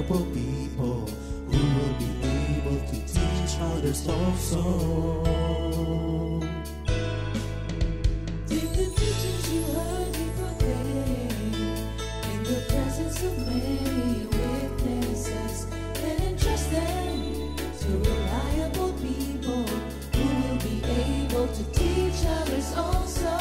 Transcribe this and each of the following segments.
reliable people who will be able to teach others also. Take the teachings you heard me proclaim in the presence of many witnesses, and entrust them to reliable people who will be able to teach others also.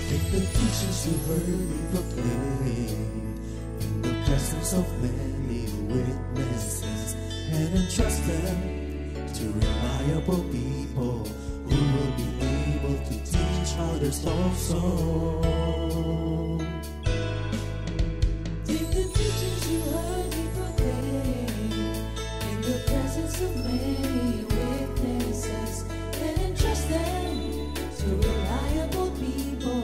Take the teachings you heard me proclaim in the presence of many witnesses, and entrust them to reliable people who will be able to teach others also. Take the teachings you heard me proclaim in the presence of many witnesses, and entrust them to reliable people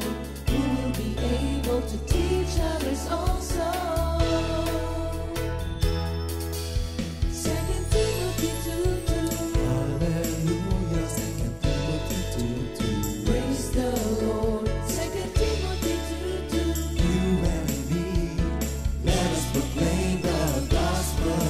who will be able to teach others also. 2 Timothy 2:2. Hallelujah, 2 Timothy 2:2. Praise the Lord. 2 Timothy 2:2. You and me, let us proclaim the gospel.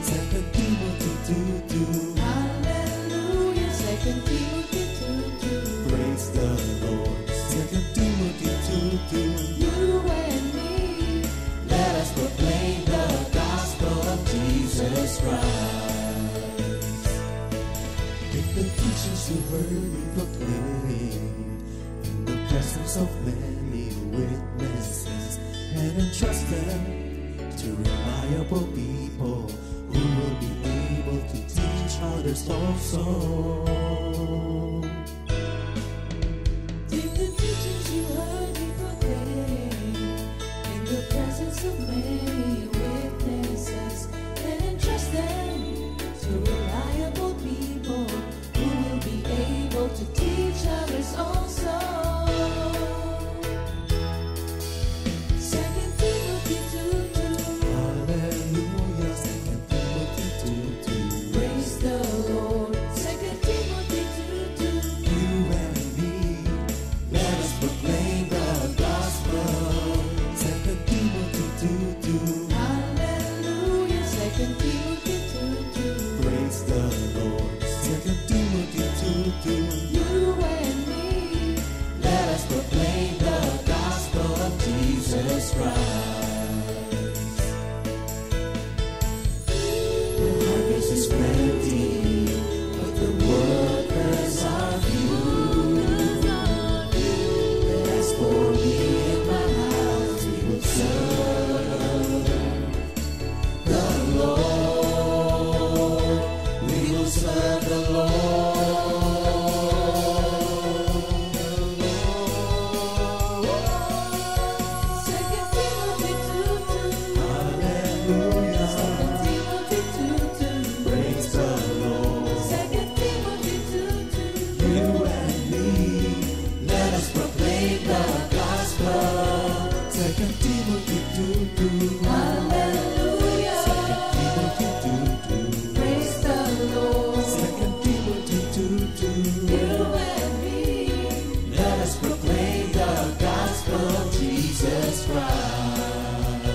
2 Timothy 2:2. Hallelujah. 2 Timothy 2:2. Praise the Lord. 2 Timothy 2:2. You and me, Let us proclaim the gospel of Jesus Christ. Take the teachings you heard me proclaim in the presence of many witnesses, and entrust them to reliable people who will be able to teach others also. take the teachings you heard me proclaim in the presence of many witnesses, and entrust them to reliable people who will be able to teach others also. 2 Timothy 2:2. Hallelujah, 2 Timothy 2:2. Praise the Lord. 2 Timothy 2:2. You and me, let us proclaim the gospel. 2 Timothy 2:2. Hallelujah. 2 Timothy 2:2. Praise the Lord. 2 Timothy 2:2. You and me, Let us proclaim the gospel of Jesus Christ. The harvest is plenty, but the workers are few. As for me and my house, we will serve the Lord. We will serve the Lord. 2 Timothy 2:2. Hallelujah. 2 Timothy 2:2. Praise the Lord. 2 Timothy 2:2. You and me, let us proclaim the gospel. 2 Timothy 2:2. Hallelujah. 2 Timothy 2:2. Praise the Lord. 2 Timothy 2:2. You and me, Let us proclaim the gospel of Jesus Christ.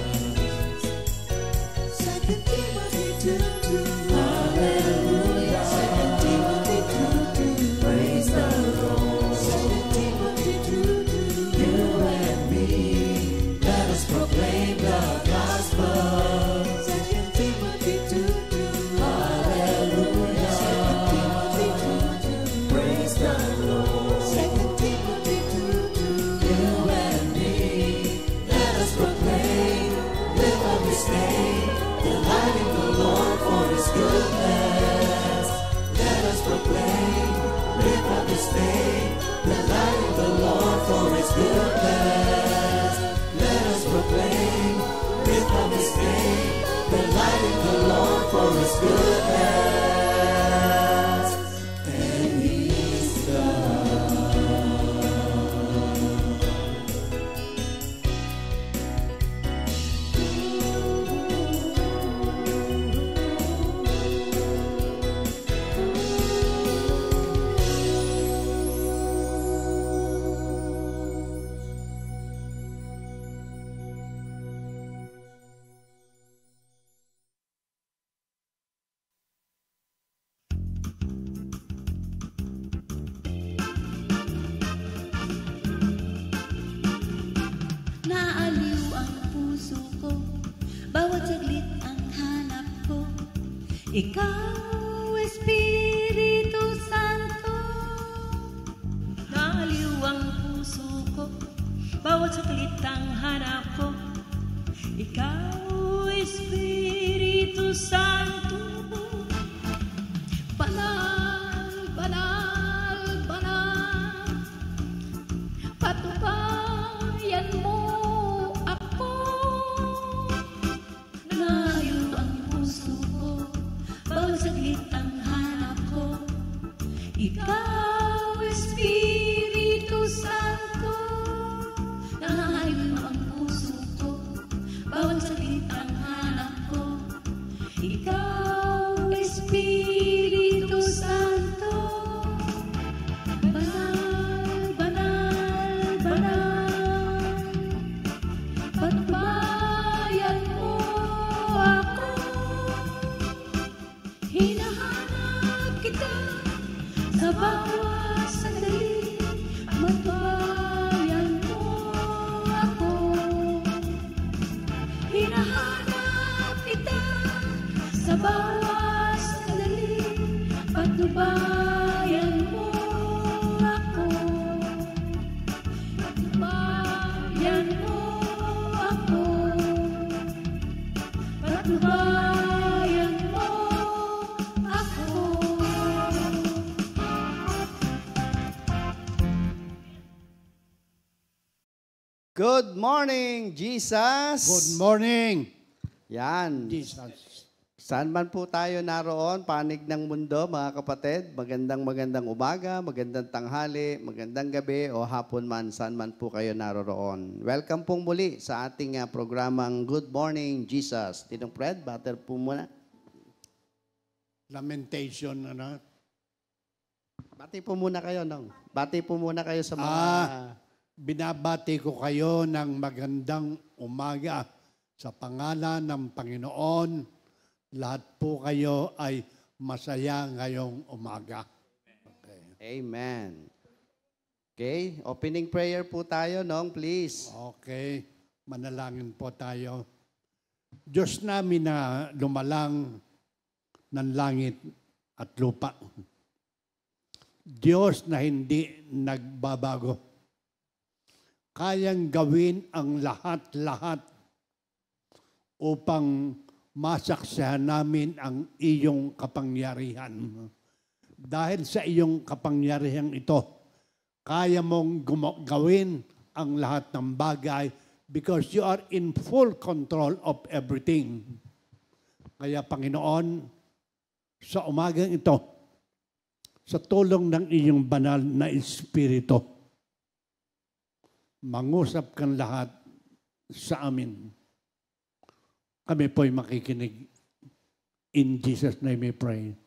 2 Timothy 2:2. Hallelujah. 2 Timothy 2:2. Praise the Lord. 2 Timothy 2:2. You and me, let us proclaim the gospel. 2 Timothy 2:2. Hallelujah. 2 Timothy 2:2. Praise the Lord. 2 Timothy 2:2. You and me, let us proclaim, live up His name, delight in the Lord for His goodness. Let us proclaim, live up His name, delight in the Lord for His goodness. Let us proclaim, live up His name, delight in the Lord for His goodness. And He's God. Ikaw, Espiritu Santo, naliw ang puso ko, bawat saglit ang hanap ko. Ikaw, Espiritu Santo, banal, banal, banal, patubayan mo ako. Naliw ang puso ko, bawat saglit ang hanap ko. Ikaw, Espiritu Santo, naliw ang puso ko, bawat saglit ang hanap ko. Ikaw, Espiritu Santo, banal, banal, banal, patbayan mo ako. Hinahanap kita sa bawat sandali, matbayan mo ako. Hinahanap kita sa bawat sandali, patnubayan mo ako. Patnubayan mo ako. Patnubayan mo ako. Good morning, Jesus! Good morning, Yan. Jesus. Saan man po tayo naroon, panig ng mundo, mga kapatid, magandang umaga, magandang tanghali, magandang gabi, o hapon man, saan man po kayo naroon. Welcome pong muli sa ating programang Good Morning, Jesus. Tinong Fred, butter po muna. Lamentation, ano? Bati po muna kayo, Nong. Bati po muna kayo sa mga... Binabati ko kayo ng magandang umaga sa pangalan ng Panginoon. Lahat po kayo ay masaya ngayong umaga. Okay. Amen. Okay, opening prayer po tayo, Nong, please. Okay, manalangin po tayo. Diyos namin na lumalang ng langit at lupa. Diyos na hindi nagbabago. Kayang gawin ang lahat-lahat upang masaksihan namin ang iyong kapangyarihan. Dahil sa iyong kapangyarihan ito, kaya mong gawin ang lahat ng bagay because you are in full control of everything. Kaya Panginoon, sa umagang ito, sa tulong ng iyong banal na Espiritu, mangusap kang lahat sa amin. Kami po'y makikinig. In Jesus' name we pray.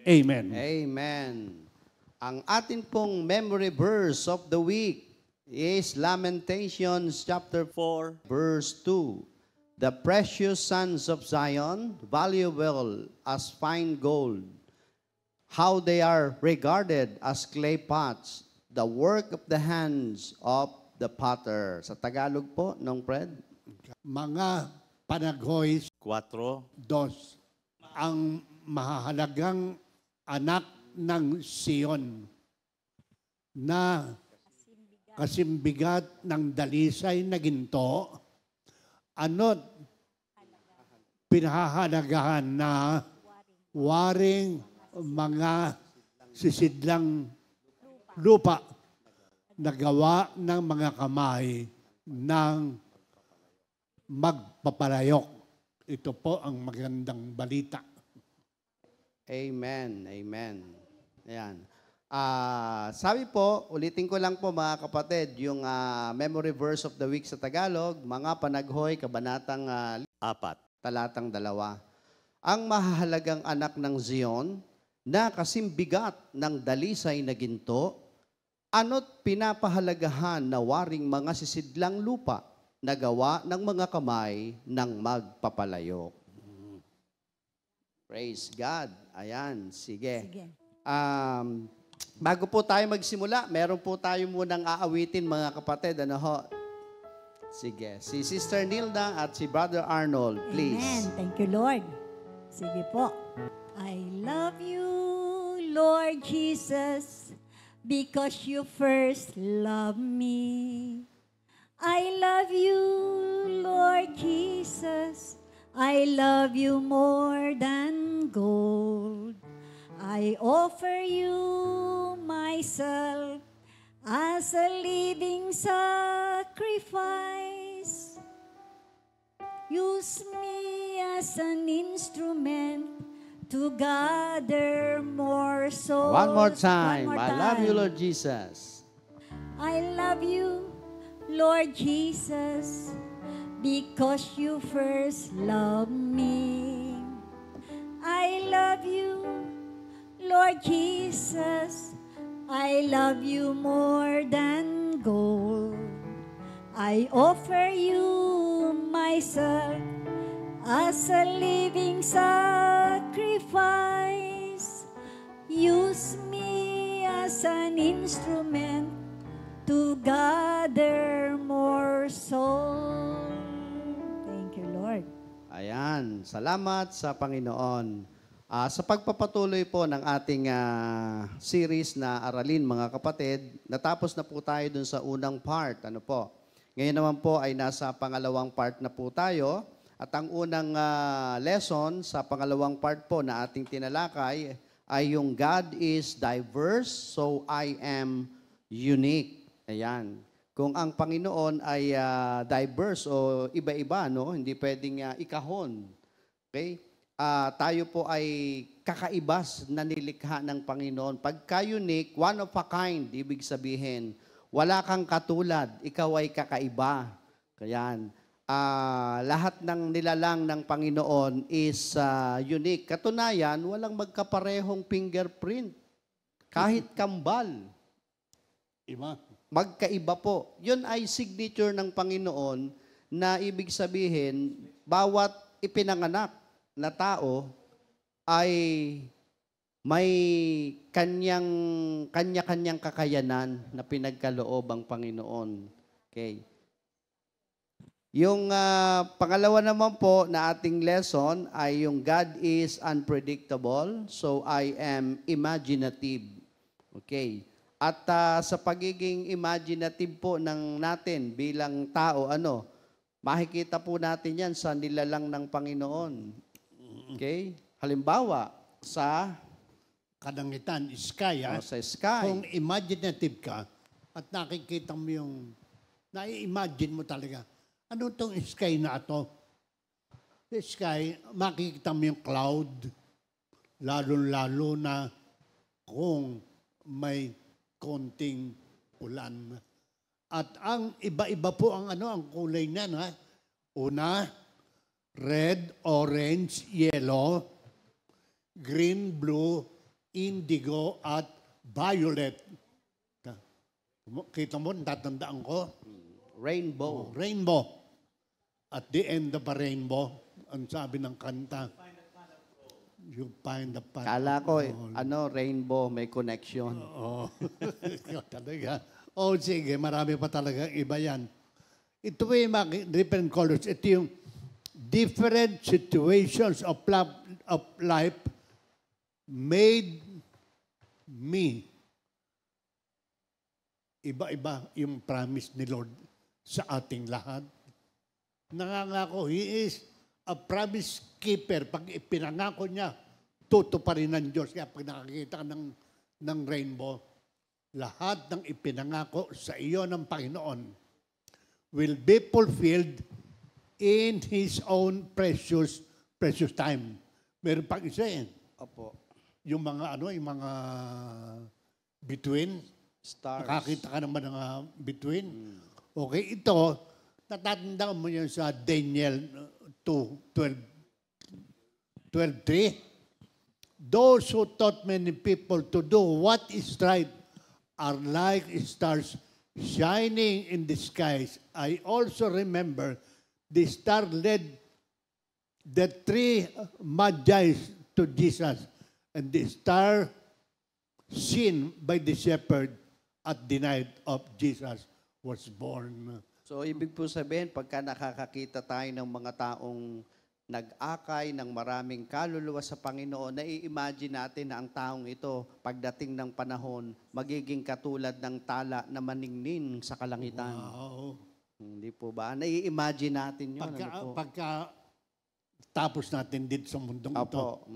Amen. Amen. Ang atin pong memory verse of the week is Lamentations chapter 4, verse 2. The precious sons of Zion, valuable as fine gold, how they are regarded as clay pots, the work of the hands of the potter. Sa Tagalog po, Nong Fred? Mga panaghoy, 4. 2, ang mahahalagang anak ng Sion na kasimbigat ng dalisay na ginto, ano't pinahahalagahan na waring mga sisidlang lupa na gawa ng mga kamay ng magpapalayok. Ito po ang magandang balita. Amen. Amen. Ayan. Sabi po, ulitin ko lang po mga kapatid, yung memory verse of the week sa Tagalog, mga panaghoy, kabanatang 4. talatang 2. Ang mahahalagang anak ng Zion, na kasimbigat ng dalisay na ginto, ano't pinapahalagahan na waring mga sisidlang lupa na gawa ng mga kamay ng magpapalayok. Praise God. Ayan, sige. Bago po tayo magsimula, meron po tayo munang aawitin mga kapatid. Ano ho? Sige. Si Sister Nilda at si Brother Arnold, please. Amen. Thank you, Lord. Sige po. I love you, Lord Jesus, because you first loved me. I love you, Lord Jesus. I love you more than gold. I offer you myself as a living sacrifice. Use me as an instrument to gather more souls. One more time. One more I love you, time. Lord Jesus. I love you, Lord Jesus, because you first loved me. I love you, Lord Jesus. I love you more than gold. I offer you myself as a living sacrifice. Use me as an instrument to gather more souls. Thank you, Lord. Ayan, salamat sa Panginoon. Sa pagpapatuloy po ng ating series na aralin, mga kapatid, natapos na po tayo dun sa unang part. Ano po? Ngayon naman po ay nasa pangalawang part na po tayo. At ang unang lesson sa pangalawang part po na ating tinalakay ay yung God is diverse, so I am unique. Ayan. Kung ang Panginoon ay diverse o iba-iba, no? Hindi pwedeng ikahon. Okay? Tayo po ay kakaibas na nilikha ng Panginoon. Pagka-unique, one of a kind, ibig sabihin, wala kang katulad, ikaw ay kakaiba. Kayan. Lahat ng nilalang ng Panginoon is unique. Katunayan, walang magkaparehong fingerprint. Kahit kambal. Iba. Magkaiba po. Yun ay signature ng Panginoon na ibig sabihin, bawat ipinanganak na tao ay may kanya-kanyang kakayanan na pinagkaloob ang Panginoon. Okay. Yung pangalawa naman po na ating lesson ay yung God is unpredictable, so I am imaginative. Okay. At sa pagiging imaginative po natin bilang tao, makikita po natin yan sa nilalang ng Panginoon. Okay? Halimbawa, sa Kadangitan, sky, sa sky. Kung imaginative ka at nakikita mo nai-imagine mo talaga, ano itong sky na ito? The sky, makikita mo yung cloud, lalo-lalo na kung may konting ulan. At ang iba-iba po ang kulay niyan, ha? Una, red, orange, yellow, green, blue, indigo, at violet. Kita mo, tatandaan ko? Rainbow. Rainbow. At the end of a rainbow, ang sabi ng kanta, you find the path. Kala ko, rainbow, may connection. Oo. Talaga. Sige, marami pa talaga iba yan. Ito yung mga different colors. Ito yung different situations of life made me. Iba-iba yung promise ni Lord sa ating lahat. Nangangako, He is a promise keeper. Pag ipinangako niya, tutuparin ng Diyos. Kaya pag nakakita ka ng rainbow, lahat ng ipinangako sa iyo ng Panginoon will be fulfilled in His own precious time. Meron pang isa Opo. yung mga between. Stars. Nakakita ka naman ng between. Okay, ito, natatandaan mo yun sa Daniel 2:12-3. Those who taught many people to do what is right are like stars shining in the skies. I also remember the star led the three magi to Jesus, and the star seen by the shepherd at the night of Jesus was born. So, ibig po sabihin, pagka nakakakita tayo ng mga taong nag-akay ng maraming kaluluwa sa Panginoon, nai-imagine natin na ang taong ito, pagdating ng panahon, magiging katulad ng tala na maningning sa kalangitan. Wow. Hindi po ba? Nai-imagine natin yun. Pagka tapos natin dito sa mundong ito, Opo.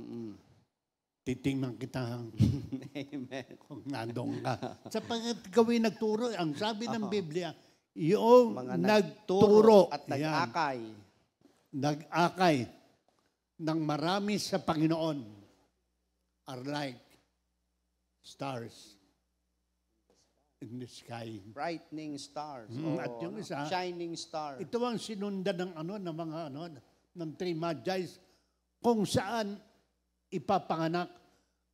titingnan kita Amen. kung nandong ka. Sa gawin nagturo, ang sabi ng Biblia, yung Mga nagturo at yan, nag-akay. nag-akay ng marami sa Panginoon are like stars in the sky. Brightening stars. At yung isa, shining star. ito ang sinundan ng mga ng three magi's kung saan ipapanganak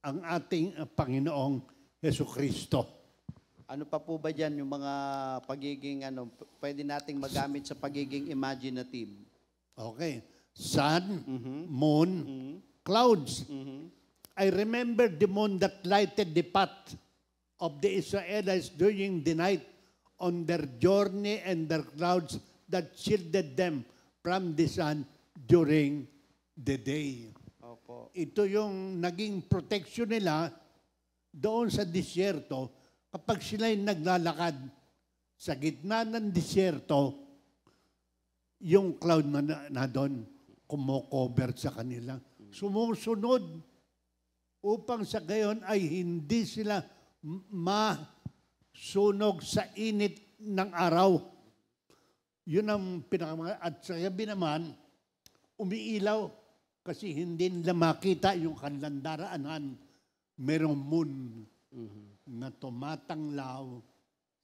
ang ating Panginoong Hesukristo. Ano pa po ba dyan yung mga pagiging, pwede nating magamit sa pagiging imaginative? Okay. Sun, moon, clouds. I remember the moon that lighted the path of the Israelites during the night on their journey, and their clouds that shielded them from the sun during the day. Opo. Ito yung naging protection nila doon sa disyerto kapag sila'y naglalakad sa gitna ng disyerto, yung cloud na doon kumocover sa kanila. Sumusunod upang sa gayon ay hindi sila masunog sa init ng araw. Yun ang at sa gabi naman, umiilaw kasi hindi nila makita yung kanilang daraanan. Merong moon na tumatanglaw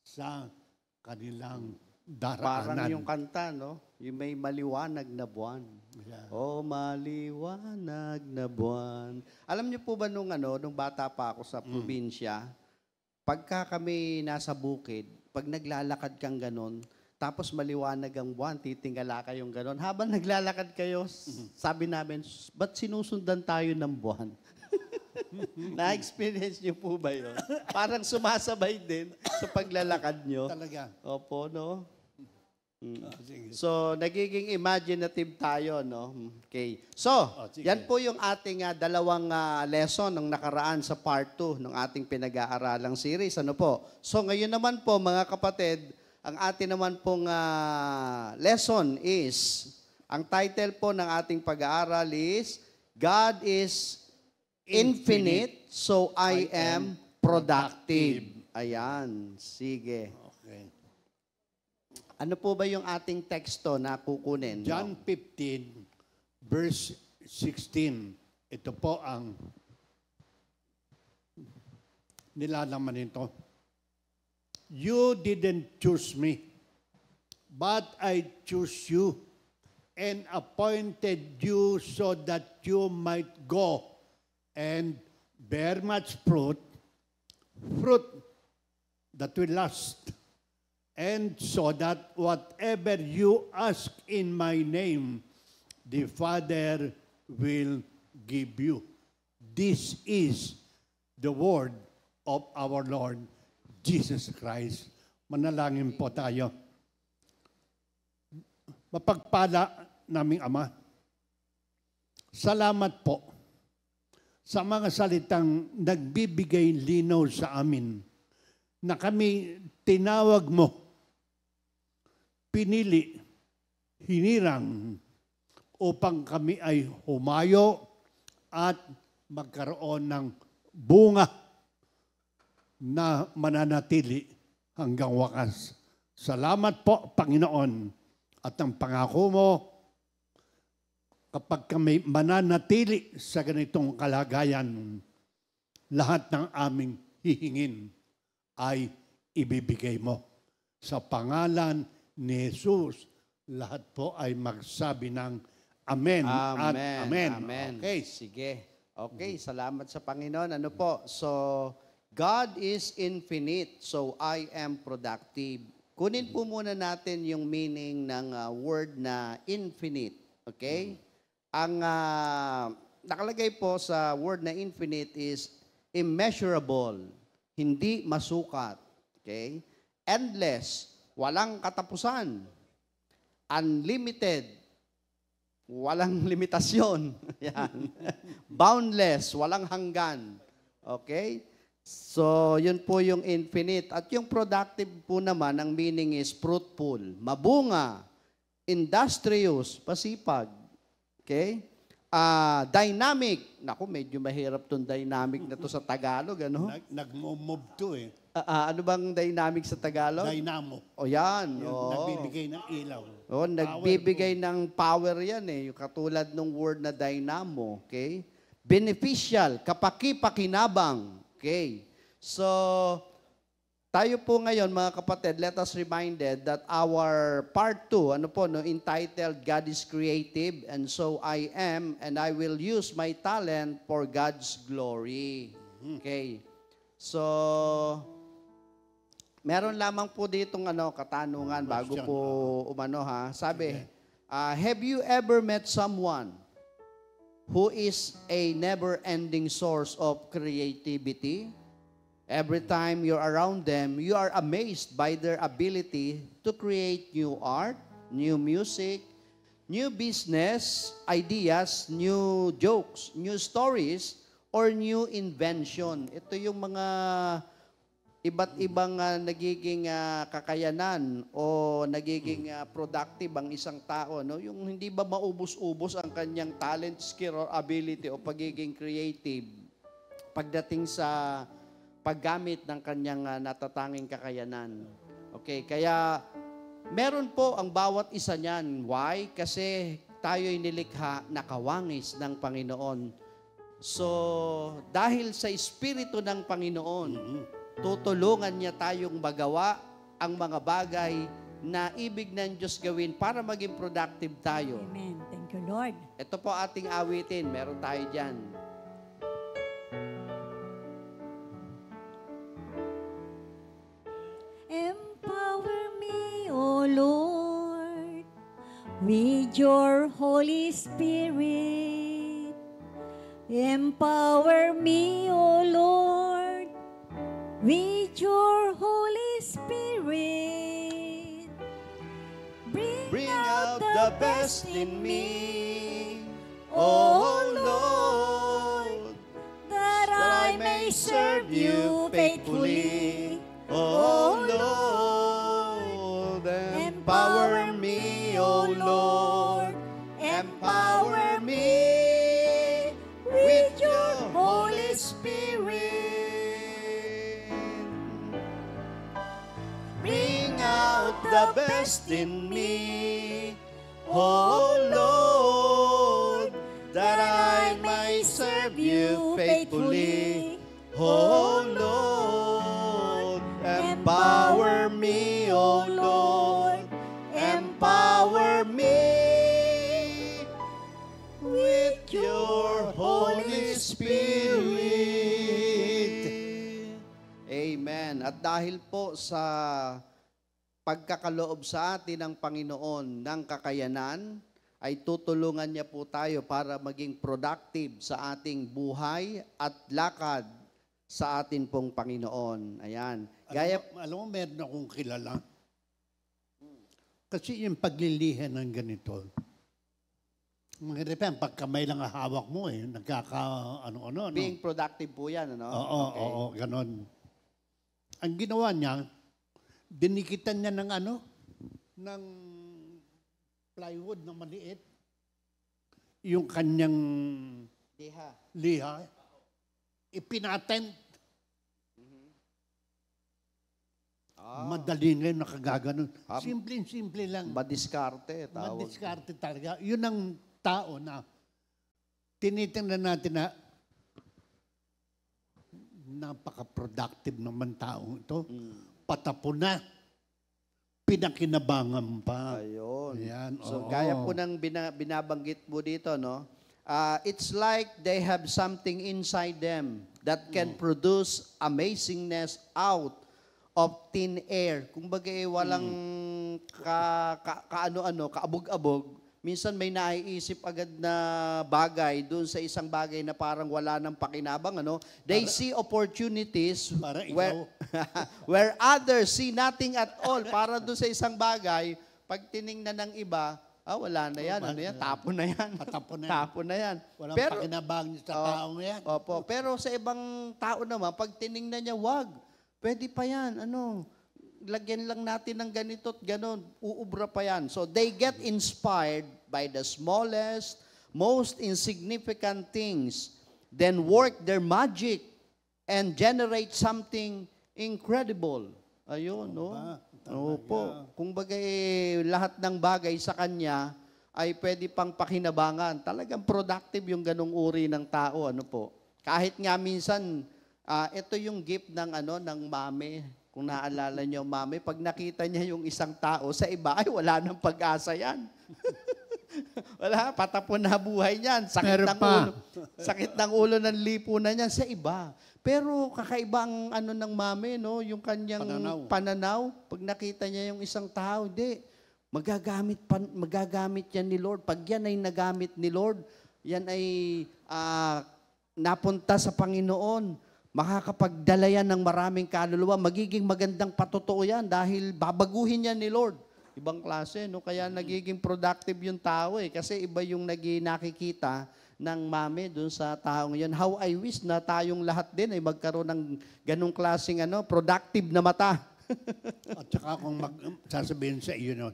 sa kanilang daraanan. Parang yung kanta, no? Yung may maliwanag na buwan. Yeah. Oh, maliwanag na buwan. Alam niyo po ba nung bata pa ako sa probinsya, pagka kami nasa bukid, pag naglalakad kang ganon, tapos maliwanag ang buwan, titingala kayong ganon. Habang naglalakad kayo, sabi namin, ba't sinusundan tayo ng buwan? Na-experience niyo po ba yun? Parang sumasabay din sa paglalakad niyo. Talaga. Opo, no? Sige. So, nagiging imaginative tayo, no? Okay. So, sige. yan po yung ating dalawang lesson ng nakaraan sa part 2 ng ating pinag-aaralang series. Ano po? So, ngayon naman po, mga kapatid, ang ating naman pong lesson is, ang title po ng ating pag-aaral is, God is infinite, so I am productive. Ayan. Sige. Okay. Ano po ba yung ating teksto na kukunin? John 15, verse 16. Ito po ang nilalaman nito. You didn't choose me, but I chose you and appointed you so that you might go and bear much fruit that will last. And so that whatever you ask in my name, the Father will give you. This is the word of our Lord Jesus Christ. Manalangin po tayo. Mapagpala naming Ama, salamat po sa mga salitang nagbibigay linaw sa amin na kami tinawag mo, pinili, hinirang upang kami ay humayo at magkaroon ng bunga na mananatili hanggang wakas. Salamat po, Panginoon, at ang pangako mo, kapag kami mananatili sa ganitong kalagayan, lahat ng aming hihingin ay ibibigay mo. Sa pangalan ni Jesus, lahat po ay magsabi ng Amen. At Amen. Amen. Okay. Sige. Okay, salamat sa Panginoon. Ano po? So, God is infinite, so I am productive. Kunin po muna natin yung meaning ng word na infinite. Okay? Ang nakalagay po sa word na infinite is immeasurable, hindi masukat. Okay? Endless, walang katapusan. Unlimited, walang limitasyon. Yan. Boundless, walang hanggan. Okay? So, yun po yung infinite. At yung productive po naman, ang meaning is fruitful, mabunga, industrious, pasipag. Okay? Dynamic. Naku, medyo mahirap tong dynamic na to sa Tagalog, ano? Nag-move to eh. Ano bang dynamic sa Tagalog? Dynamo. O yan. Yung Oo. nagbibigay ng ilaw. O, nagbibigay ng power yan eh. Yung katulad ng word na dynamo. Okay? Beneficial, kapaki-pakinabang. Okay? So, tayo po ngayon mga kapatid, let us reminded that our part 2, ano po, no, entitled God is Creative and so I am and I will use my talent for God's glory. Okay? So, meron lamang po ditong katanungan bago po umano ha. Sabi, have you ever met someone who is a never-ending source of creativity? Every time you're around them, you are amazed by their ability to create new art, new music, new business ideas, new jokes, new stories, or new invention. Ito yung mga iba't ibang nagiging kakayanan o nagiging productive ang isang tao, no? Yung hindi ba maubos-ubos ang kanyang talent, skill, or ability o pagiging creative pagdating sa paggamit ng kanyang natatanging kakayanan. Okay, kaya meron po ang bawat isa niyan. Why? Kasi tayo'y nilikha na kawangis ng Panginoon. So, dahil sa Espiritu ng Panginoon, tutulungan niya tayong magawa ang mga bagay na ibig ng Diyos gawin para maging productive tayo. Amen. Thank you, Lord. Ito po ating awitin. Meron tayo dyan. Empower me, O Lord, with your Holy Spirit. Empower me, O Lord, with your Holy Spirit. Bring out the best in me, O Lord, that I may serve you faithfully. O Lord, empower me, O Lord, empower me with your Holy Spirit. Bring out the best in me, O Lord, that I may serve you faithfully. O Lord, empower me, O Lord, empower me with your Holy Spirit. Amen. At dahil po sa pagkakaloob sa atin ng Panginoon ng kakayanan, ay tutulungan niya po tayo para maging productive sa ating buhay at lakad sa atin pong Panginoon. Ayan. Alam mo, meron akong kilala. Kasi yung paglilihan ng ganito, mga repent, pag kamay lang hawak mo ano. Being productive po yan, ano? Oo, ganon. Ang ginawa niya, dinikitan niya ng ng plywood na maliit. Yung kanyang liha. Ipinatent. Madali ngayon nakagaganon. Simple lang. Madiskarte, tawag. Madiskarte talaga. Yun ang tao na tinitingnan natin na napaka-productive naman tao ito. Patapon na. Pinakinabangan pa. Ayun. Ayan, So, oo. gaya po ng binabanggit mo dito, no? It's like they have something inside them that can produce amazingness out of thin air. Kung bagay walang kaabog-abog, minsan may naiisip agad na bagay doon sa isang bagay na parang wala ng pakinabang, ano? They see opportunities Para where, where others see nothing at all. Para doon sa isang bagay, pag tiningnan ng iba, Wala na yan. Ano yan? Tapon na yan. Patapon na yan. Tapon na yan. Walang Pero, pakinabang sa taong yan. opo, pero sa ibang tao naman, pag tiningnan niya, wag. Pwede pa yan. Lagyan lang natin ng ganito at ganon. Uubra pa yan. So they get inspired by the smallest, most insignificant things, then work their magic and generate something incredible. Ayun, no? Opo. Kung bagay lahat ng bagay sa kanya ay pwede pang pakinabangan. Talagang productive yung ganong uri ng tao, ano po. Kahit nga minsan, ito yung gift ng ng mami. Kung naalala niyo, mami, pag nakita niya yung isang tao sa iba, ay wala nang pag-asa yan. Wala, patapon na buhay niyan. Sakit ng ulo ng lipunan niyan sa iba. Pero kakaiba ang ng mami, no? Yung kanyang pananaw. Pag nakita niya yung isang tao, hindi. Magagamit yan ni Lord. Pag yan ay nagamit ni Lord, yan ay napunta sa Panginoon. Makakapagdala yan ng maraming kaluluwa. Magiging magandang patotoo yan dahil babaguhin yan ni Lord. Ibang klase, no? Kaya nagiging productive yung tao kasi iba yung nakikita ng mami dun sa taong yun. How I wish na tayong lahat din ay magkaroon ng ganung klaseng productive na mata. At saka kung sasabihin sa iyo nun,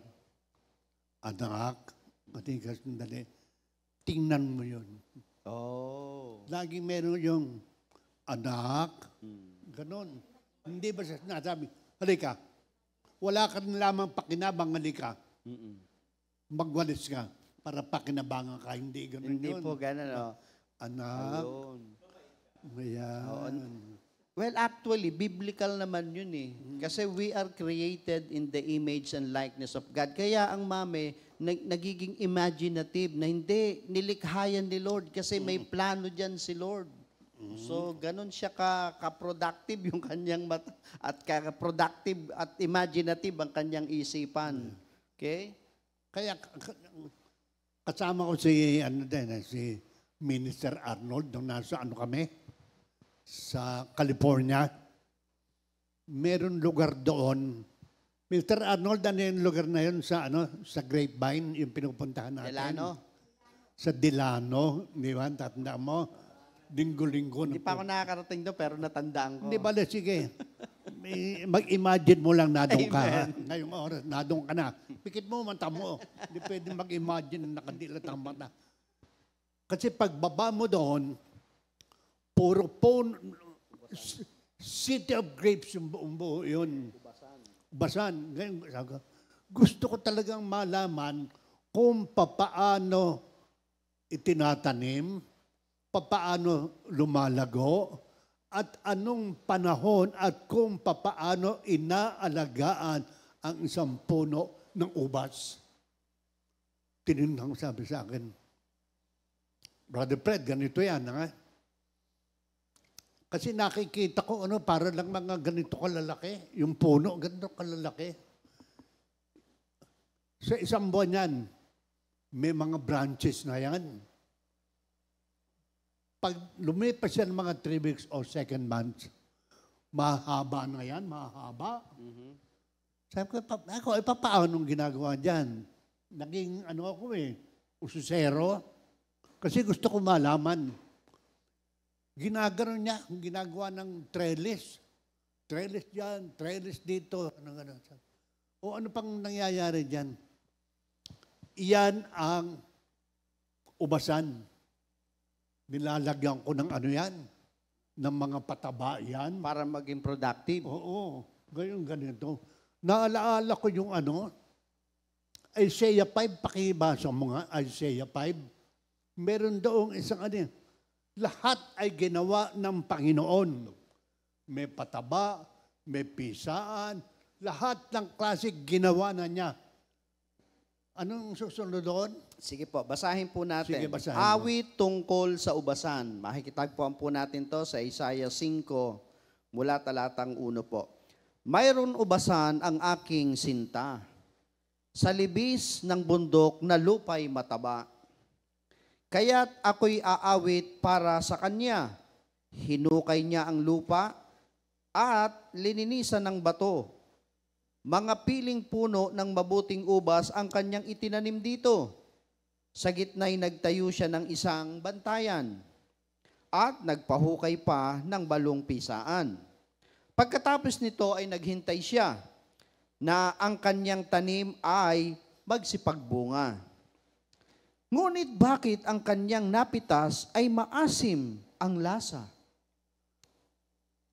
anak, matigas ng dali, tingnan mo yun. Laging meron yung anak, ganon. Hindi ba sinasabi, halika, wala ka rin lamang pakinabang, halika. Magwalis ka para pakinabangan ka. Hindi ganon Hindi yun. po ganun, Anak, Ayun. ayan. Well, actually, biblical naman yun Kasi we are created in the image and likeness of God. Kaya ang mami, nagiging imaginative na hindi, nilikha yan ni Lord kasi may plano dyan si Lord. So, ganun siya ka-productive yung kanyang mata at ka-productive at imaginative ang kanyang isipan. Okay? Kaya kasama ko si Minister Arnold nung nasa kami sa California. Meron lugar doon. Mr. Arnold, ano yung lugar na yun sa Grapevine, yung pinupuntahan natin? Delano? Sa Delano, di ba? Tatanda mo? Linggo-linggo. Hindi pa ako nakakarating doon pero natandaan ko. Hindi ba, sige. Mag-imagine mo lang na doon ka. Ha? Amen. Ngayong oras, na doon ka na. Pikit mo, mata mo. Hindi pwede mag-imagine na nakadilat ang mata. Kasi pagbaba mo doon, puro City of Grapes yung buong buo yun. Ubasan. Gusto ko talagang malaman kung papaano itinatanim, papaano lumalago, at anong panahon at kung papaano inaalagaan ang isang puno ng ubas. Tinignan sabi sa akin, Brother Fred, ganito yan. Kasi nakikita ko, para lang mga ganito kalalaki. Yung puno, ganito kalalaki. Sa isang buwan yan, may mga branches na yan. Pag lumipas yan mga 3 weeks or 2nd month, mahaba na yan, mahaba. Sabi ko, paano ginagawa dyan? Naging, ususero. Kasi gusto ko malaman. Ginagawa niya, ginagawa ng trellis. Trellis dyan, trellis dito. O ano pang nangyayari dyan? Iyan ang ubasan. Nilalagyan ko ng yan, ng mga pataba yan. Para maging productive. Oo, ganito. Naalaala ko yung Isaiah 5, pakibasa mo nga, Isaiah 5. Meron doong isang lahat ay ginawa ng Panginoon. May pataba, may pisaan, lahat ng klase ginawa na niya. Anong susunod doon? Sige po, basahin po natin. Sige, basahin mo. Awit tungkol sa ubasan. Makikitagpuan po natin to sa Isaiah 5, mula talatang 1 po. Mayroon ubasan ang aking sinta. Sa libis ng bundok na lupay mataba. Kaya't ako'y aawit para sa kanya. Hinukay niya ang lupa at lininisan ng bato. mga piling puno ng mabuting ubas ang kanyang itinanim dito. Sa gitna'y nagtayo siya ng isang bantayan at nagpahukay pa ng balong pisaan. Pagkatapos nito ay naghintay siya na ang kanyang tanim ay magsipagbunga. Ngunit bakit ang kanyang napitas ay maasim ang lasa?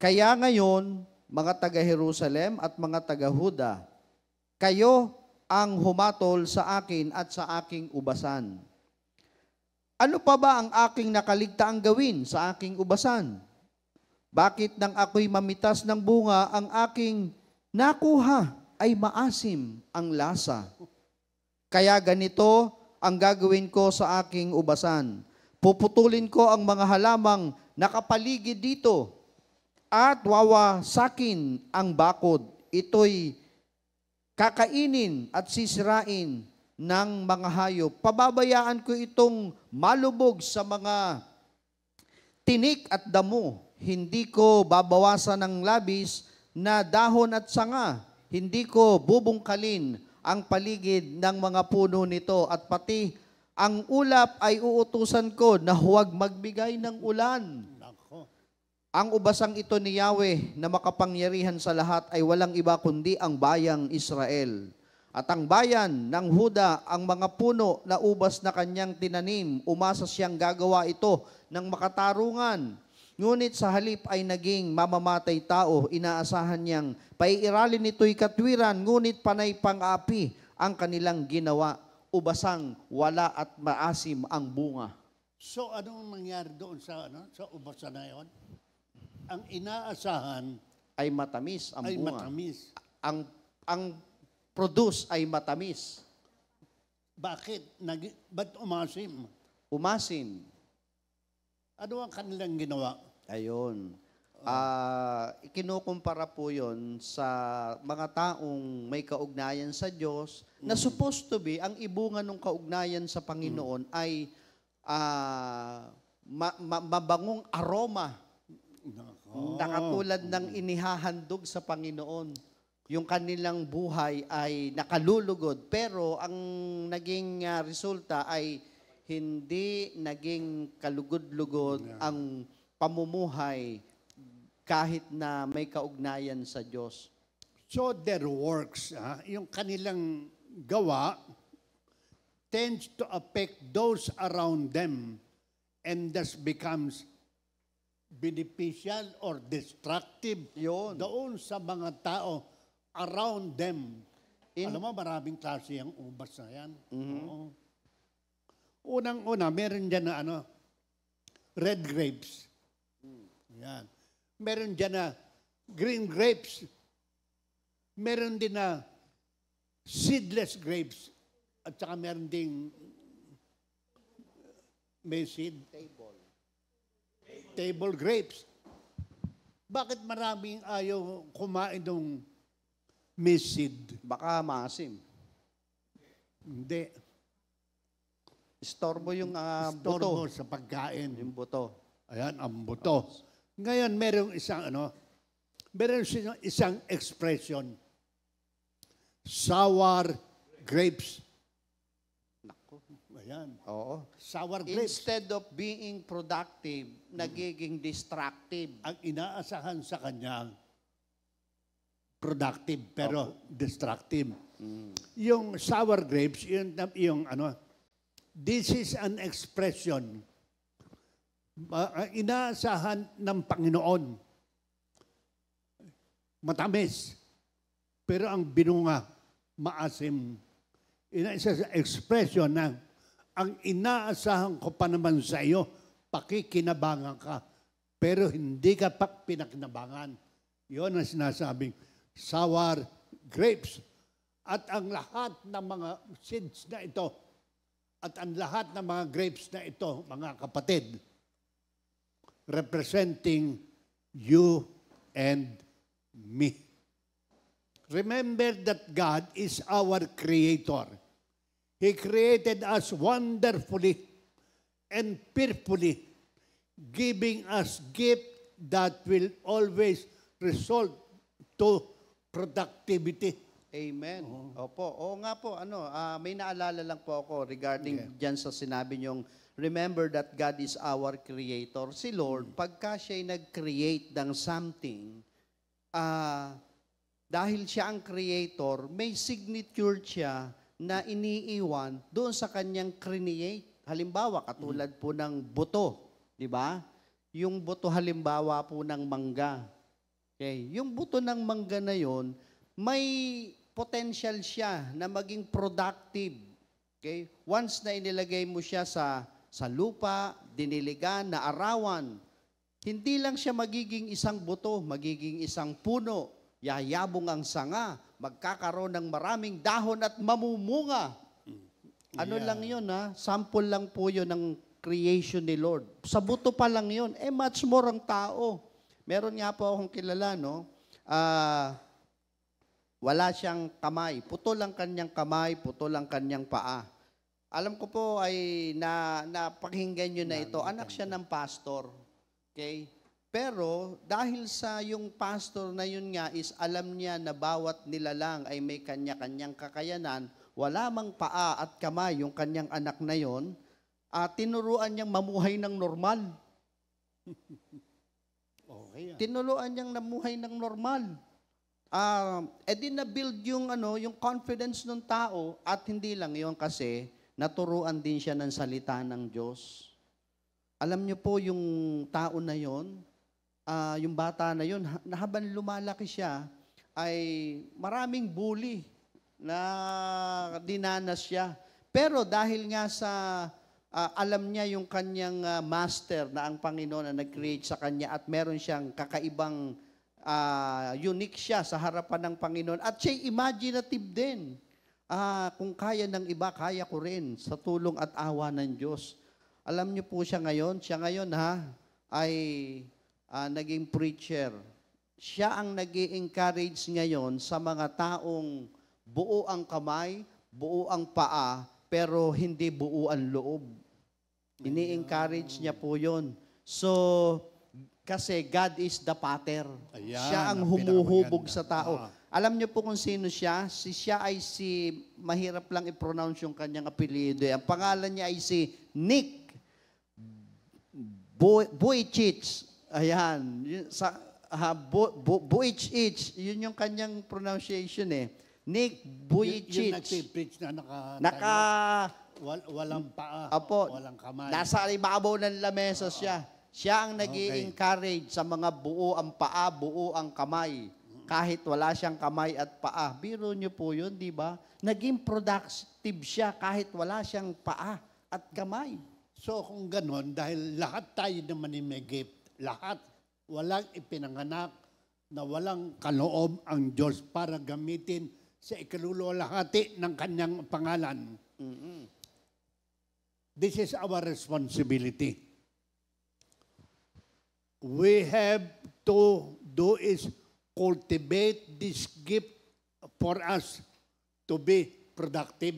Kaya ngayon, mga taga-Jerusalem at mga taga-Huda, kayo ang humatol sa akin at sa aking ubasan. Ano pa ba ang aking nakaligtaang gawin sa aking ubasan? Bakit nang ako'y mamitas ng bunga, ang aking nakuha ay maasim ang lasa? Kaya ganito ang gagawin ko sa aking ubasan. Puputulin ko ang mga halamang nakapaligid dito at wawasakin ang bakod. Ito'y kakainin at sisirain ng mga hayop. Pababayaan ko itong malubog sa mga tinik at damo. Hindi ko babawasan ng labis na dahon at sanga. Hindi ko bubungkalin ang paligid ng mga puno nito at pati ang ulap ay uutusan ko na huwag magbigay ng ulan. Nako. Ang ubasang ito ni Yahweh na makapangyarihan sa lahat ay walang iba kundi ang bayang Israel. At ang bayan ng Huda, ang mga puno na ubas na kanyang tinanim, umasa siyang gagawa ito ng makatarungan. Ngunit sa halip ay naging mamamatay tao, inaasahan niyang paiiralin nito'y katwiran, ngunit panay pang-api ang kanilang ginawa. Ubasang wala at maasim ang bunga. So anong nangyari doon sa sa ubasan na yon? Ang inaasahan Ay matamis ang ay bunga. matamis. Ang produce ay matamis. Bakit? Ba't umasim? Umasim. Ano ang kanilang ginawa? Ayun. Ikinukumpara po yun sa mga taong may kaugnayan sa Diyos na supposed to be, ang ibunga ng kaugnayan sa Panginoon ay mabangong aroma na katulad ng inihahandog sa Panginoon. Yung kanilang buhay ay nakalulugod, pero ang naging resulta ay hindi naging kalugod-lugod ang pamumuhay kahit na may kaugnayan sa Diyos. So their works, yung kanilang gawa, tends to affect those around them and thus becomes beneficial or destructive Yun. doon sa mga tao around them. In- Alam mo, maraming klase ang ubas na yan. Oo. Unang-una, meron dyan na red grapes. Yan. Meron dyan na green grapes. Meron din na seedless grapes. At saka meron ding may seed. Table grapes. Bakit maraming ayaw kumain ng may seed? Baka maasim. Hindi. Istorbo yung Storbo buto. sa pagkain. Yung buto. Ayan, ang buto. Ngayon, merong isang expression. Sour grapes. Naku. Ayan. Oo. Sour grapes. Instead of being productive, nagiging destructive. Ang inaasahan sa kanya, productive pero destructive. Yung sour grapes, this is an expression inaasahan ng Panginoon. Matamis. Pero ang binunga, maasim. Isa sa expression na ang inaasahan ko pa naman sa iyo, pakikinabangan ka. Pero hindi ka pa pinakinabangan. Yun ang sinasabing sour grapes. At ang lahat ng mga seeds na ito, at ang lahat ng mga grapes na ito, mga kapatid, representing you and me. Remember that God is our Creator. He created us wonderfully and fearfully, giving us gift that will always result to productivity. Amen. Opo. Oo nga po, may naalala lang po ako regarding dyan sa sinabi niyong, remember that God is our creator. Si Lord, pagka siya'y nag-create ng something, dahil siya ang creator, may signature siya na iniiwan doon sa kanyang create. Halimbawa, katulad po ng buto, di ba? Yung buto halimbawa po ng mangga. Okay. Yung buto ng mangga na yon, may potential siya na maging productive. Okay? Once na inilagay mo siya sa lupa, diniligan, naarawan, hindi lang siya magiging isang buto, magiging isang puno, yayabong ang sanga, magkakaroon ng maraming dahon at mamumunga. Ano lang yun, ha? Sample lang po yun ng creation ni Lord. Sa buto pa lang yun. Much more ang tao. Meron nga po akong kilala, no? Wala siyang kamay. Puto lang kanyang kamay, puto lang kanyang paa. Alam ko po ay napakinggan nyo na ito. Anak siya ng pastor. Okay? Pero dahil sa yung pastor na yun nga is alam niya na bawat nilalang ay may kanya-kanyang kakayanan, wala mang paa at kamay yung kanyang anak na yon, tinuruan niyang mamuhay ng normal. Okay. Tinuruan niyang namuhay ng normal. Di na-build yung, yung confidence ng tao at hindi lang yon kasi naturuan din siya ng salita ng Diyos. Alam niyo po yung tao na yon, yung bata na yon, habang lumalaki siya, ay maraming bully na dinanas siya. Pero dahil nga sa alam niya yung kanyang master na ang Panginoon na nag-create sa kanya at meron siyang kakaibang unique siya sa harapan ng Panginoon. At siya'y imaginative din. Kung kaya ng iba, kaya ko rin sa tulong at awa ng Diyos. Alam niyo po siya ngayon ay naging preacher. Siya ang nag-i-encourage ngayon sa mga taong buo ang kamay, buo ang paa, pero hindi buo ang loob. Ini-encourage niya po yun. So, kasi God is the Pater. Ayan, Siya ang ang humuhubog pinakamaganda. sa tao. Alam niyo po kung sino siya? Siya ay mahirap lang i-pronounce yung kanyang apelyido. Ang pangalan niya ay si Nick Vujicic. Ayan. Vujicic. Yun yung kanyang pronunciation eh. Nick Vujicic. Yung nag-preach na walang paa, Apo, walang kamay. nasa ibabaw ng lamesa siya. Siya ang nag-i-encourage sa mga buo ang paa, buo ang kamay. Kahit wala siyang kamay at paa. Biro niyo po yun, di ba? Naging productive siya kahit wala siyang paa at kamay. So kung ganon, dahil lahat tayo naman may gift, lahat, walang ipinanganak na walang kaloob ang Diyos para gamitin sa ikalululahati ng kanyang pangalan. This is our responsibility. We have to do is cultivate this gift for us to be productive.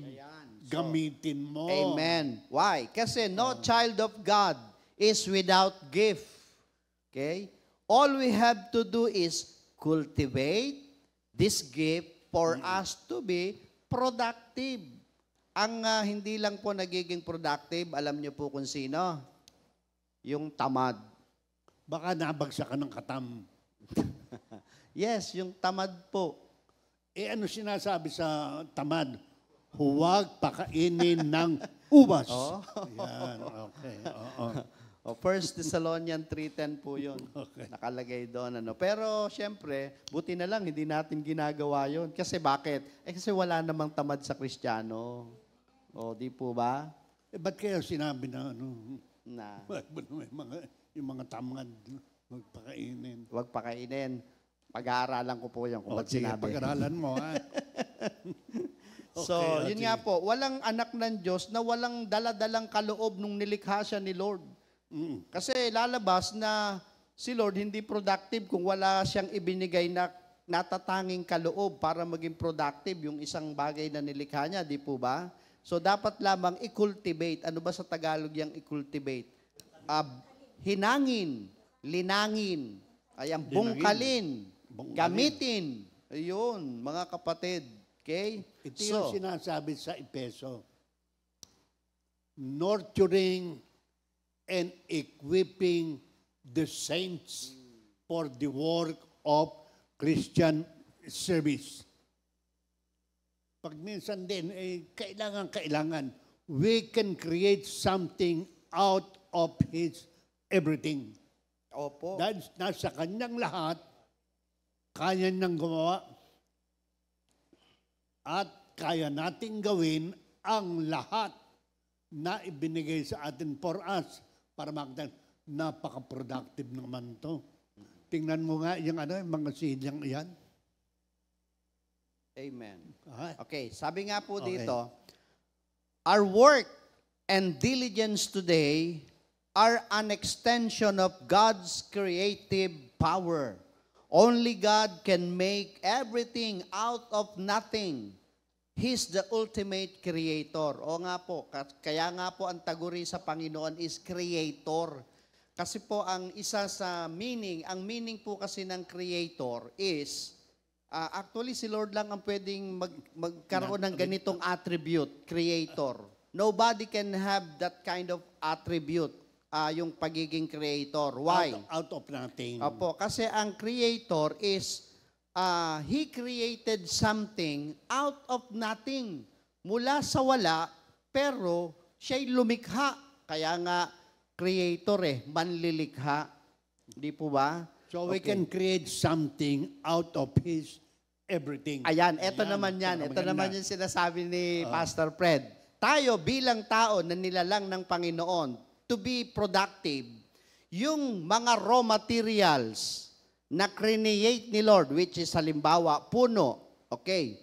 Gamitin mo. Amen. Why? Kasi no child of God is without gift. Okay? All we have to do is cultivate this gift for us to be productive. Ang hindi lang po nagiging productive, alam niyo po kung sino? Yung tamad. Baka nabagsak ka ng katam. Yes, yung tamad po. Ano sinasabi sa tamad? Huwag pakainin ng ubas. Yan, okay. Oo. 1 Thessalonians 3:10 po yun. Okay. Nakalagay doon. Pero siyempre, buti na lang, hindi natin ginagawa yun. Kasi bakit? Kasi wala namang tamad sa Kristiyano. O, di po ba? Ba't kaya sinabi na Na, yung mga tamad, magpakainin? huwag pakainin. Pag-aaralan ko po yan kung ba't Sige, sinabi. pag-aralan mo, ha? So, Okay, yun sige. nga po, walang anak ng Diyos na walang daladalang kaloob nung nilikha siya ni Lord. Kasi lalabas na si Lord hindi productive kung wala siyang ibinigay na natatanging kaloob para maging productive yung isang bagay na nilikha niya, di po ba? So, dapat lamang i-cultivate. Ano ba sa Tagalog yung i-cultivate? Hinangin, linangin, bungkalin, gamitin. Ayun, mga kapatid. Okay? Ito yung sinasabi sa Epeso. Nurturing and equipping the saints for the work of Christian service. Pag minsan din, kailangan, we can create something out of His everything. Opo. Dahil nasa kanyang lahat, kaya niyang gumawa at kaya nating gawin ang lahat na ibinigay sa atin for us para makita, napaka-productive naman to. Tingnan mo nga yung mga silyang iyan. Amen. Ah, Okay, sabi nga po Okay. dito, our work and diligence today are an extension of God's creative power. Only God can make everything out of nothing. He's the ultimate creator. O nga po, kaya nga po ang taguri sa Panginoon is creator. Kasi po ang isa sa meaning, ang meaning po kasi ng creator is, actually si Lord lang ang pwedeng magkaroon ng ganitong attribute, creator. Nobody can have that kind of attribute, yung pagiging creator. Why? Out of nothing. Opo, kasi ang creator is, He created something out of nothing. Mula sa wala, pero siya'y lumikha. Kaya nga, creator manlilikha. Di po ba? So we Okay. can create something out of His everything. Ayan, eto naman yan. Ito naman yung sinasabi ni Pastor Fred. Tayo bilang tao na nilalang ng Panginoon, to be productive, yung mga raw materials na create ni Lord, which is halimbawa, puno. Okay.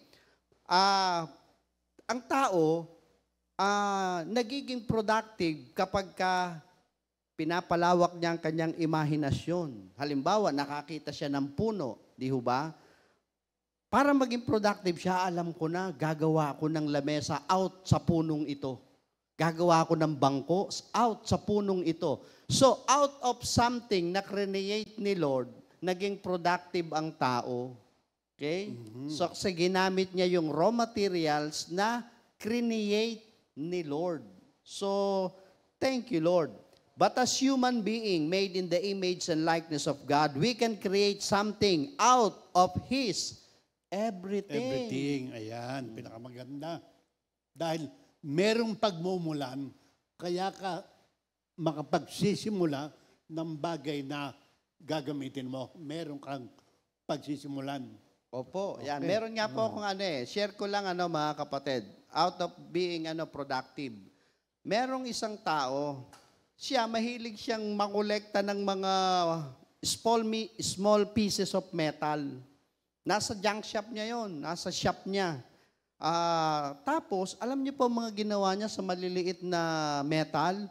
Ang tao, nagiging productive kapag pinapalawak niya ang kanyang imahinasyon. Halimbawa, nakakita siya ng puno, di ho ba? Para maging productive siya, alam ko na, gagawa ako ng lamesa out sa punong ito. Gagawa ako ng bangko out sa punong ito. So, out of something na create ni Lord, naging productive ang tao. Okay? So, kasi ginamit niya yung raw materials na create ni Lord. So, thank you, Lord. But as human being made in the image and likeness of God, we can create something out of His everything. Everything. Ayan, pinakamaganda. Dahil merong pagmumulan, kaya ka makapagsisimula ng bagay na gagamitin mo. Meron kang pagsisimulan. Opo, yan. Okay. Meron nga po akong share ko lang mga kapatid, out of being productive. Merong isang tao, siya mahilig siyang mangolekta ng mga small pieces of metal. Nasa junk shop niya yon, nasa shop niya. Tapos, alam niyo po mga ginawa niya sa maliliit na metal?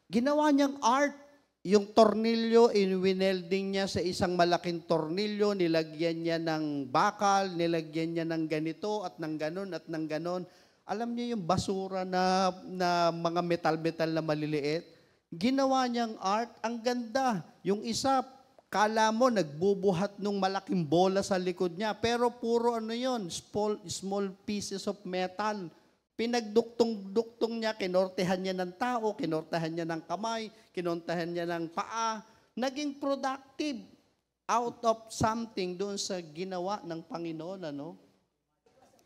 Ginawa niyang art. Yung tornilyo, in-winelding niya sa isang malaking tornilyo, nilagyan niya ng bakal, nilagyan niya ng ganito at ng ganon at ng ganon. Alam niyo yung basura na mga metal-metal na maliliit? Ginawa niyang art. Ang ganda. Yung isa, kala mo, nagbubuhat ng malaking bola sa likod niya. Pero puro yun, small pieces of metal. Pinagduktong-duktong niya, kinortehan niya ng tao, kinortehan niya ng kamay, kinortehan niya ng paa. Naging productive out of something doon sa ginawa ng Panginoon.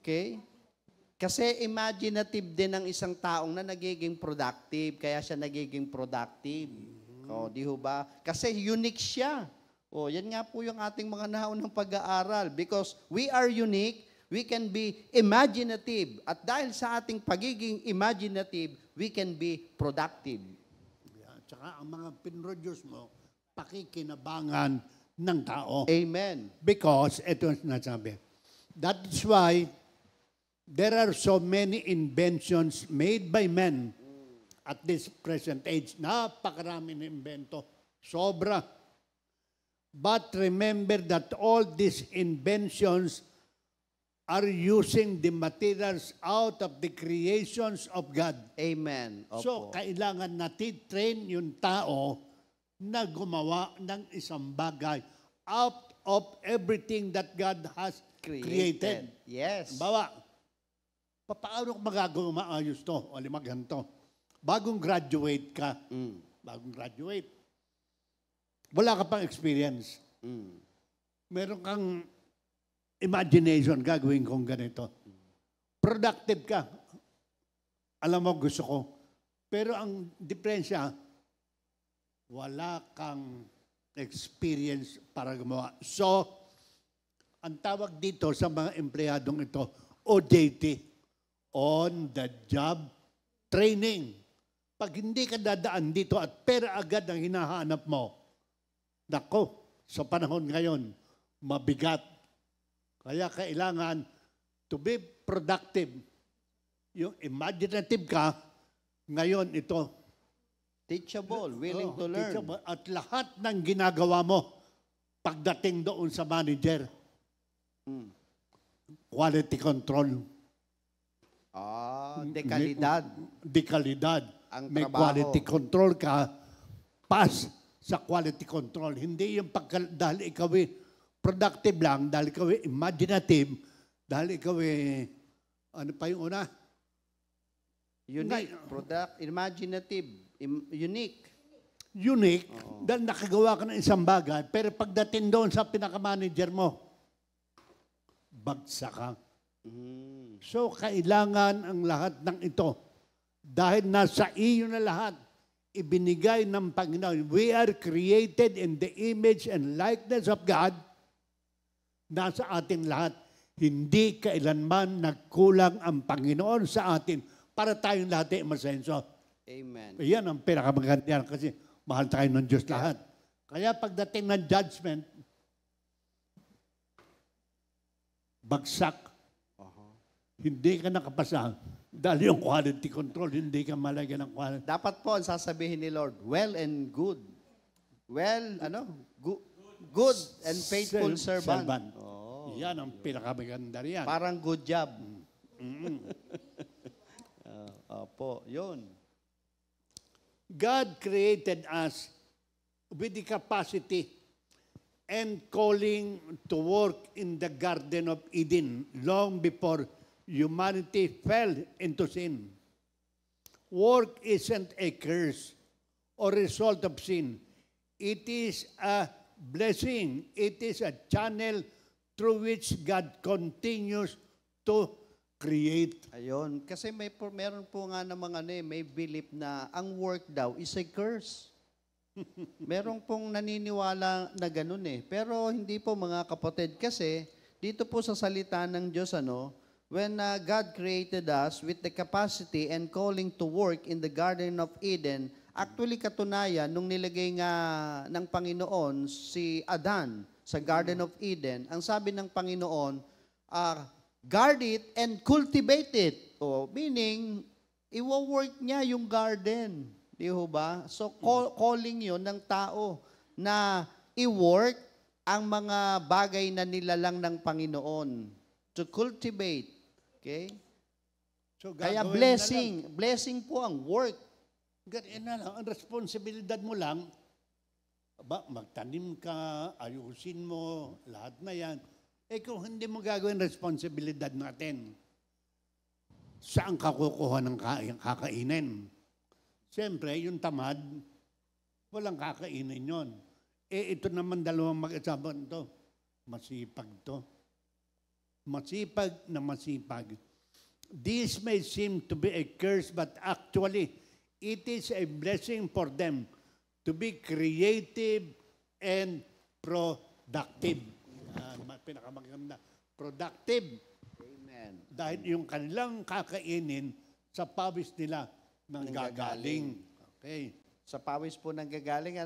Okay? Kasi imaginative din ng isang taong na nagiging productive, kaya siya nagiging productive. O, di ho ba? Kasi unique siya. O, yan nga po yung ating mga naunang pag-aaral. Because we are unique, we can be imaginative. At dahil sa ating pagiging imaginative, we can be productive. Tsaka ang mga pinroduce mo, pakikinabangan ng tao. Amen. Because, ito ang sinasabi, that is why there are so many inventions made by men at this present age. Napakarami na invento. Sobra. But remember that all these inventions are using the materials out of the creations of God. Amen. Opo. So, kailangan natin train yung tao na gumawa ng isang bagay out of everything that God has created. Yes. Bawa, paano ko magagawa maayos to o limaghan to? Bagong graduate ka, wala ka pang experience. Meron kang imagination, gagawin kong ganito. Productive ka. Alam mo, gusto ko. Pero ang diferensya, wala kang experience para gumawa. So, ang tawag dito sa mga empleyadong ito, OJT, on the job training. Pag hindi ka dadaan dito at pera agad ang hinahanap mo, nako, sa panahon ngayon, mabigat. Kaya kailangan to be productive. Yung imaginative ka, ngayon ito. Teachable, willing to learn. Teachable. At lahat ng ginagawa mo, pagdating doon sa manager, quality control. Dekalidad. Dekalidad. Ang May trabaho. quality control ka, pass sa quality control. Hindi yung dahil ikaw productive lang, dahil ikaw imaginative, dahil ikaw ano pa yung una? Unique, imaginative, unique. Unique, dahil nakagawa ka ng isang bagay, pero pagdating doon sa pinaka-manager mo, bagsak ka. So, kailangan ang lahat ng ito. Dahil nasa iyo na lahat, ibinigay ng Panginoon. We are created in the image and likeness of God. Nasa ating lahat. Hindi kailanman nagkulang ang Panginoon sa atin para tayong lahat ay masenso. Amen. Iyan ang pinakamagandang kasi mahal tayo ng Diyos lahat. Kaya pagdating ng judgment, bagsak. Hindi ka nakapasa dahil yung quality control, hindi ka malagyan ng quality. Dapat po ang sasabihin ni Lord, well and good. Well, good and faithful servant. Yan ang pinakamaganda riyan. Parang good job. Opo, yun. God created us with the capacity and calling to work in the Garden of Eden long before humanity fell into sin. Work isn't a curse or result of sin. It is a blessing. It is a channel through which God continues to create. Ayun. Kasi meron po nga namang may belief na ang work daw is a curse. Meron pong naniniwala na ganun Pero hindi po mga kapatid kasi dito po sa salita ng Diyos when God created us with the capacity and calling to work in the Garden of Eden, actually katunayan nung nilagay nga ng Panginoon si Adan sa Garden of Eden, ang sabi ng Panginoon, guard it and cultivate it. Meaning, iwo-work niya yung garden. Di ho ba? So, calling yon ng tao na i-work ang mga bagay na nilalang ng Panginoon. To cultivate. Okay? So, Kaya gagawin blessing po ang work. Ganyan na lang. Ang responsibilidad mo lang, magtanim ka, ayusin mo, lahat na yan. Kung hindi mo gagawin responsibilidad natin, saan ka kukuha ng kakainin? Siyempre, yung tamad, walang kakainin yon. Ito naman dalawang mag-asawa to. Masipag to. Masipag na masipag. This may seem to be a curse, but actually, it is a blessing for them to be creative and productive. Pinakamaganda. Productive. Amen. Dahil yung kanilang kakainin sa pawis nila nanggagaling. Okay. Sa pawis po nanggagaling,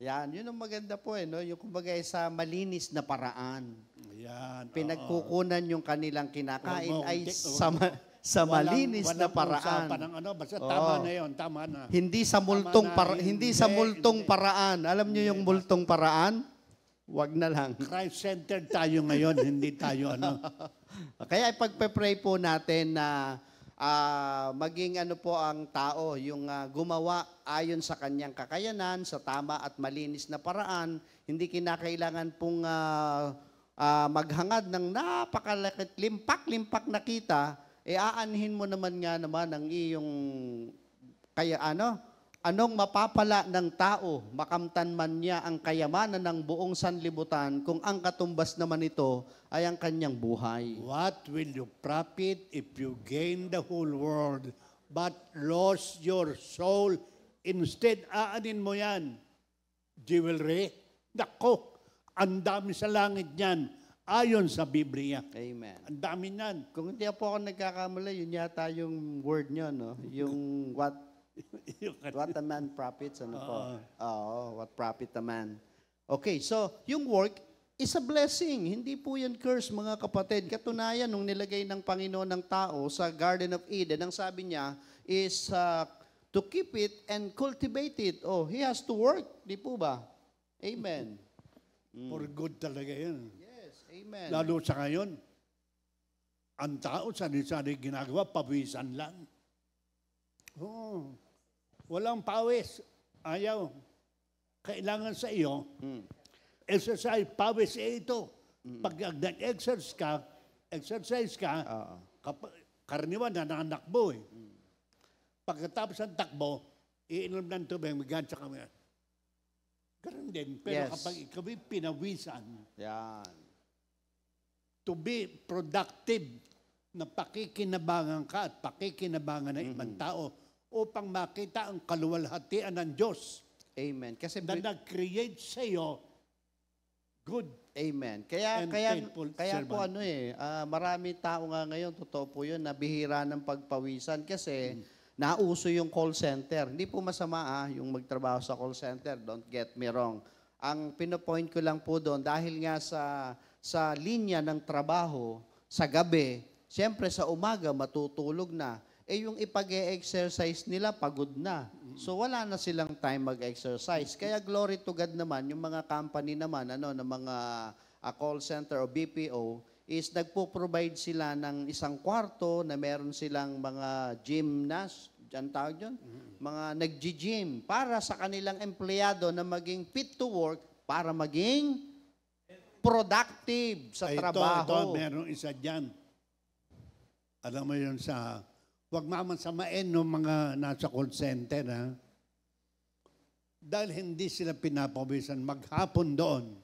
Yan, yun ang maganda po yung kumbaga sa malinis na paraan. Ayan. Pinagkukunan yung kanilang kinakain ay Walang- sa malinis na walang paraan. usapan ng basta tama na yun, tama na. Hindi sa multong hindi sa multong paraan. Alam niyo yung multong paraan? Wag na lang. Christ-centered tayo ngayon, hindi tayo Kaya ipagpe-pray po natin na maging ano po ang tao, yung gumawa ayon sa kanyang kakayanan, sa tama at malinis na paraan. Hindi kinakailangan pong maghangad ng napakalakit, limpak-limpak na kita, aanhin mo naman nga naman ang iyong, kaya anong mapapala ng tao, makamtan man niya ang kayamanan ng buong sanlibutan, kung ang katumbas naman ito ay ang kanyang buhay. What will you profit if you gain the whole world but lose your soul? Instead, aanin mo yan. Jewelry? Nako, ang dami sa langit niyan. Ayon sa Biblia. Amen. Ang dami niyan. Kung hindi po ako nagkakamali, yun yata yung word nyo, no? Yung what a man profits, ano po? Oo, what profit a man. Okay, so yung work is a blessing. Hindi po yan curse, mga kapatid. Katunayan, nung nilagay ng Panginoon ng tao sa Garden of Eden, ang sabi niya is to keep it and cultivate it. Oh, he has to work. Di po ba? Amen. For good talaga yan. Yes, amen. Lalo sa ngayon, ang tao sani-sani ginagawa, pawisan lang. Oo. Walang pawis. Ayaw. Kailangan sa iyo, exercise, pawis ito. Pag nag-exercise ka, karaniwan nananakbo eh. Pagkatapos ng takbo, iinom ng tubig, magansya kami. Ganun din. Pero Yes. kapag ikaw ay pinawisan, Yan. to be productive, na pakikinabangan ka at pakikinabangan ng ibang tao upang makita ang kaluwalhatian ng Diyos Amen. Kasi na nag-create sa iyo good. Amen. Kaya And kaya faithful kaya po servant. marami tao nga ngayon, totoo po 'yun, nabihira ng pagpawisan kasi nauso yung call center. Hindi po masama yung magtrabaho sa call center, don't get me wrong. Ang pinopoint ko lang po doon dahil nga sa linya ng trabaho sa gabi, siyempre sa umaga matutulog na. Yung ipag-e-exercise nila pagod na. So wala na silang time mag-exercise. Kaya glory to God naman, yung mga company naman, ng mga call center o BPO, is nagpo-provide sila ng isang kwarto na meron silang mga gymnast, dyan tawag yun, mga nag-gym para sa kanilang empleyado na maging fit to work para maging productive sa trabaho. Ito, merong isa dyan. Alam mo yun huwag mamasamain ng mga nasa call center, ha? Dahil hindi sila pinapawisan, maghapon doon,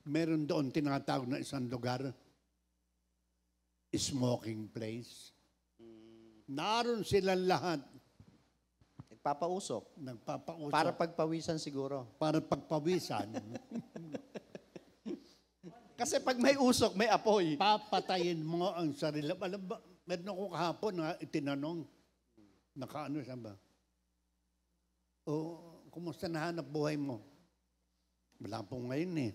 meron doon tinatawag na isang lugar, smoking place. Naroon silang lahat. Nagpapausok. Nagpapausap. Para pagpawisan siguro. Para pagpawisan. Kasi pag may usok, may apoy. Papatayin mo ang sarili. Alam ba, meron ako kahapon na itinanong, nakaano siya ba? Kumusta nahanap buhay mo? Wala po ngayon eh.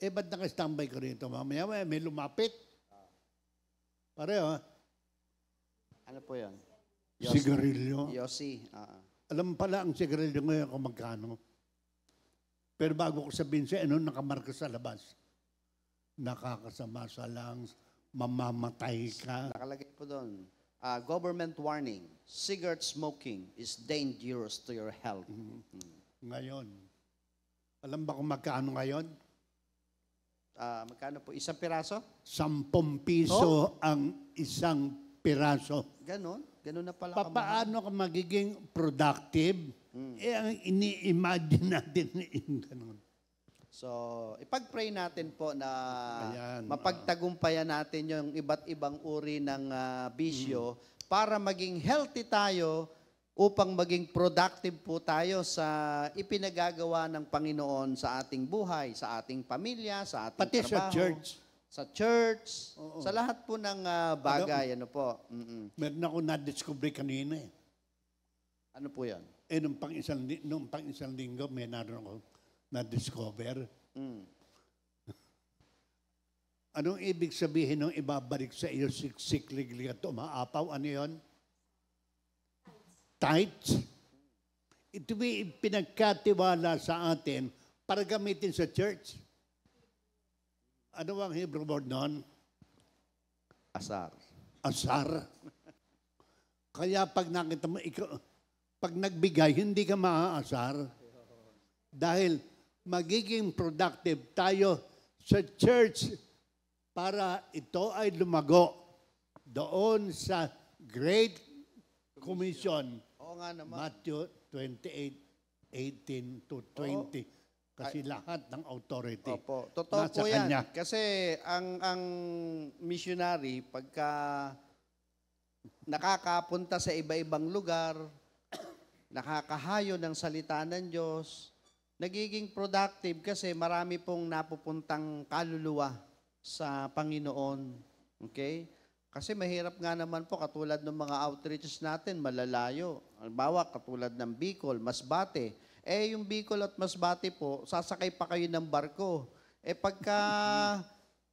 Ba't naka-standby ko rito? Mamaya may lumapit. Pareho. Ano po yun? Sigarilyo. Yossi. Alam pala ang sigarilyo ngayon kung magkano. Pero bago ko sabihin siya, nakamarka sa labas. Nakakasama sa lungs, mamamatay ka. Nakalagay po doon. Government warning, cigarette smoking is dangerous to your health. Ngayon. Alam ba kung magkano ngayon? Magkano po? Isang piraso? 10 piso ang isang piraso. Ganon? Ganon na pala. Paano ka magiging productive? Ang ini-imagine natin yung ganun. So, ipag-pray natin po na Ayan. mapagtagumpayan natin yung iba't ibang uri ng bisyo para maging healthy tayo upang maging productive po tayo sa ipinagagawa ng Panginoon sa ating buhay, sa ating pamilya, sa ating Pati trabaho. sa church. Sa church, sa lahat po ng bagay. Ano po? Meron ako na-discover kanina eh. Ano po yan? Nung pang-isang linggo, may naroon ako na-discover. Anong ibig sabihin ng ibabalik sa iyo sikliglig at umaapaw? Ano yun? Tithes. Ito ay pinagkatiwala sa atin para gamitin sa church. Ano ang Hebrew word noon? Asar. Asar. Kaya pag nakita mo, pag nagbigay, hindi ka maaasar. Dahil magiging productive tayo sa church para ito ay lumago doon sa Great Commission. Oo nga naman. Matthew 28:18 to 20. Kasi lahat ng authority. Opo, totoo nasa po yan. kanya. Kasi ang missionary, pagka nakakapunta sa iba-ibang lugar, nakakahayo ng salita ng Diyos, nagiging productive kasi marami pong napupuntang kaluluwa sa Panginoon. Okay? Kasi mahirap nga naman po, katulad ng mga outreaches natin, malalayo. Halimbawa, katulad ng Bicol, Masbate. Yung Bicol at Masbate po, sasakay pa kayo ng barko. Pagka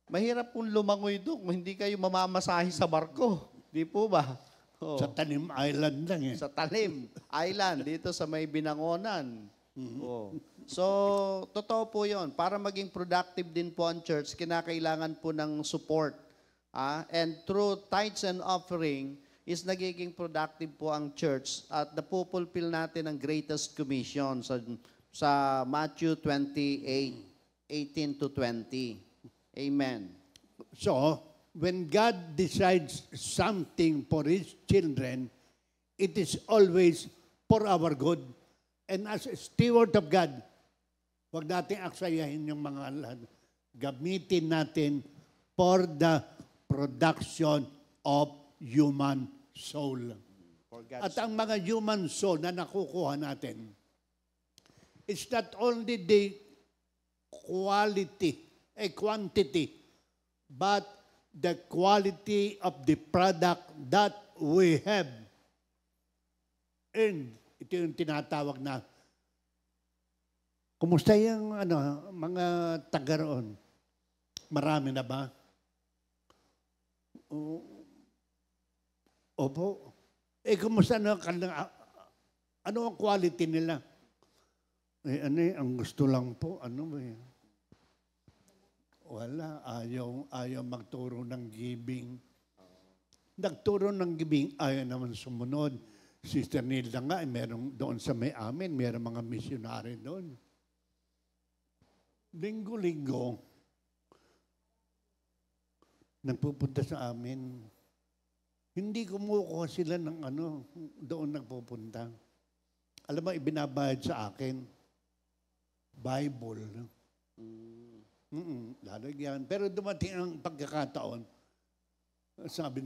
mahirap pong lumangoy doon, hindi kayo mamamasahe sa barko. Di po ba? Oh. Sa Talim Island lang eh. Sa Talim Island, dito sa may Binangonan. Oh. So, totoo po yon. Para maging productive din po ang church, kinakailangan po ng support. And through tithes and offering, is nagiging productive po ang church at napupulfill natin ang greatest commission sa Matthew 28:18 to 20. Amen. So, when God decides something for His children, it is always for our good. And as a steward of God, huwag natin aksayahin yung mga lahat. Gamitin natin for the production of human soul. At ang mga human soul na nakukuha natin, it's not only the quantity, but the quality of the product that we have earned. Ito yung tinatawag na, kumusta yung mga taga roon? Marami na ba? Opo. Kumusta na ano ang quality nila? Ang gusto lang po, wala, ayaw magturo ng giving. Nagturo ng giving, ayaw naman sumunod. Sister Nilda nga, meron doon sa may amin, meron mga missionary doon. Linggo-linggo, nagpupunta sa amin. Hindi kumukuha sila ng doon nagpupunta. Alam mo, ibinabayad sa akin, Bible. Lalagyan. Pero dumating ang pagkakataon, sabi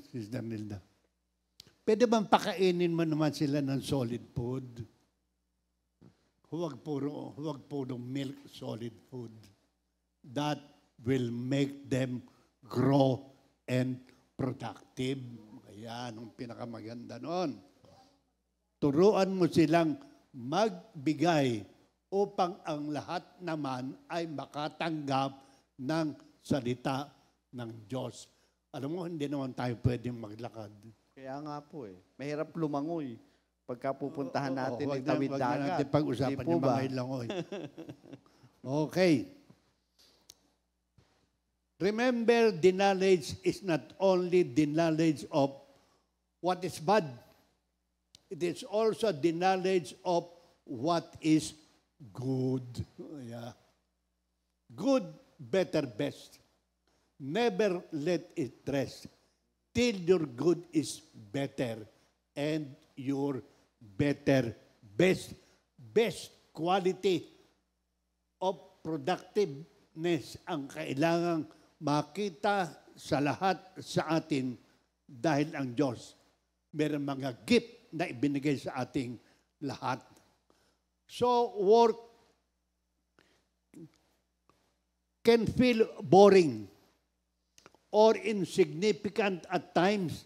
Sister Nilda, pwede bang pakainin mo naman sila ng solid food? Huwag puro milk, solid food. That will make them grow and productive. Ayan, ang pinakamaganda noon. Turuan mo silang magbigay upang ang lahat naman ay makatanggap ng salita ng Diyos. Alam mo, hindi naman tayo pwedeng maglakad. Kaya nga po mahirap lumangoy. Pagka pupuntahan natin, Wag itawid na dagat. natin pag-usapan Di po yung ba? mga langoy. Okay. Remember, the knowledge is not only the knowledge of what is bad. It is also the knowledge of what is good. Yeah. Good, better, best. Never let it rest till your good is better and your better, best quality of productiveness ang kailangang makita sa lahat sa atin dahil ang Diyos meron mga gift na ibinigay sa ating lahat. So, work can feel boring or insignificant at times.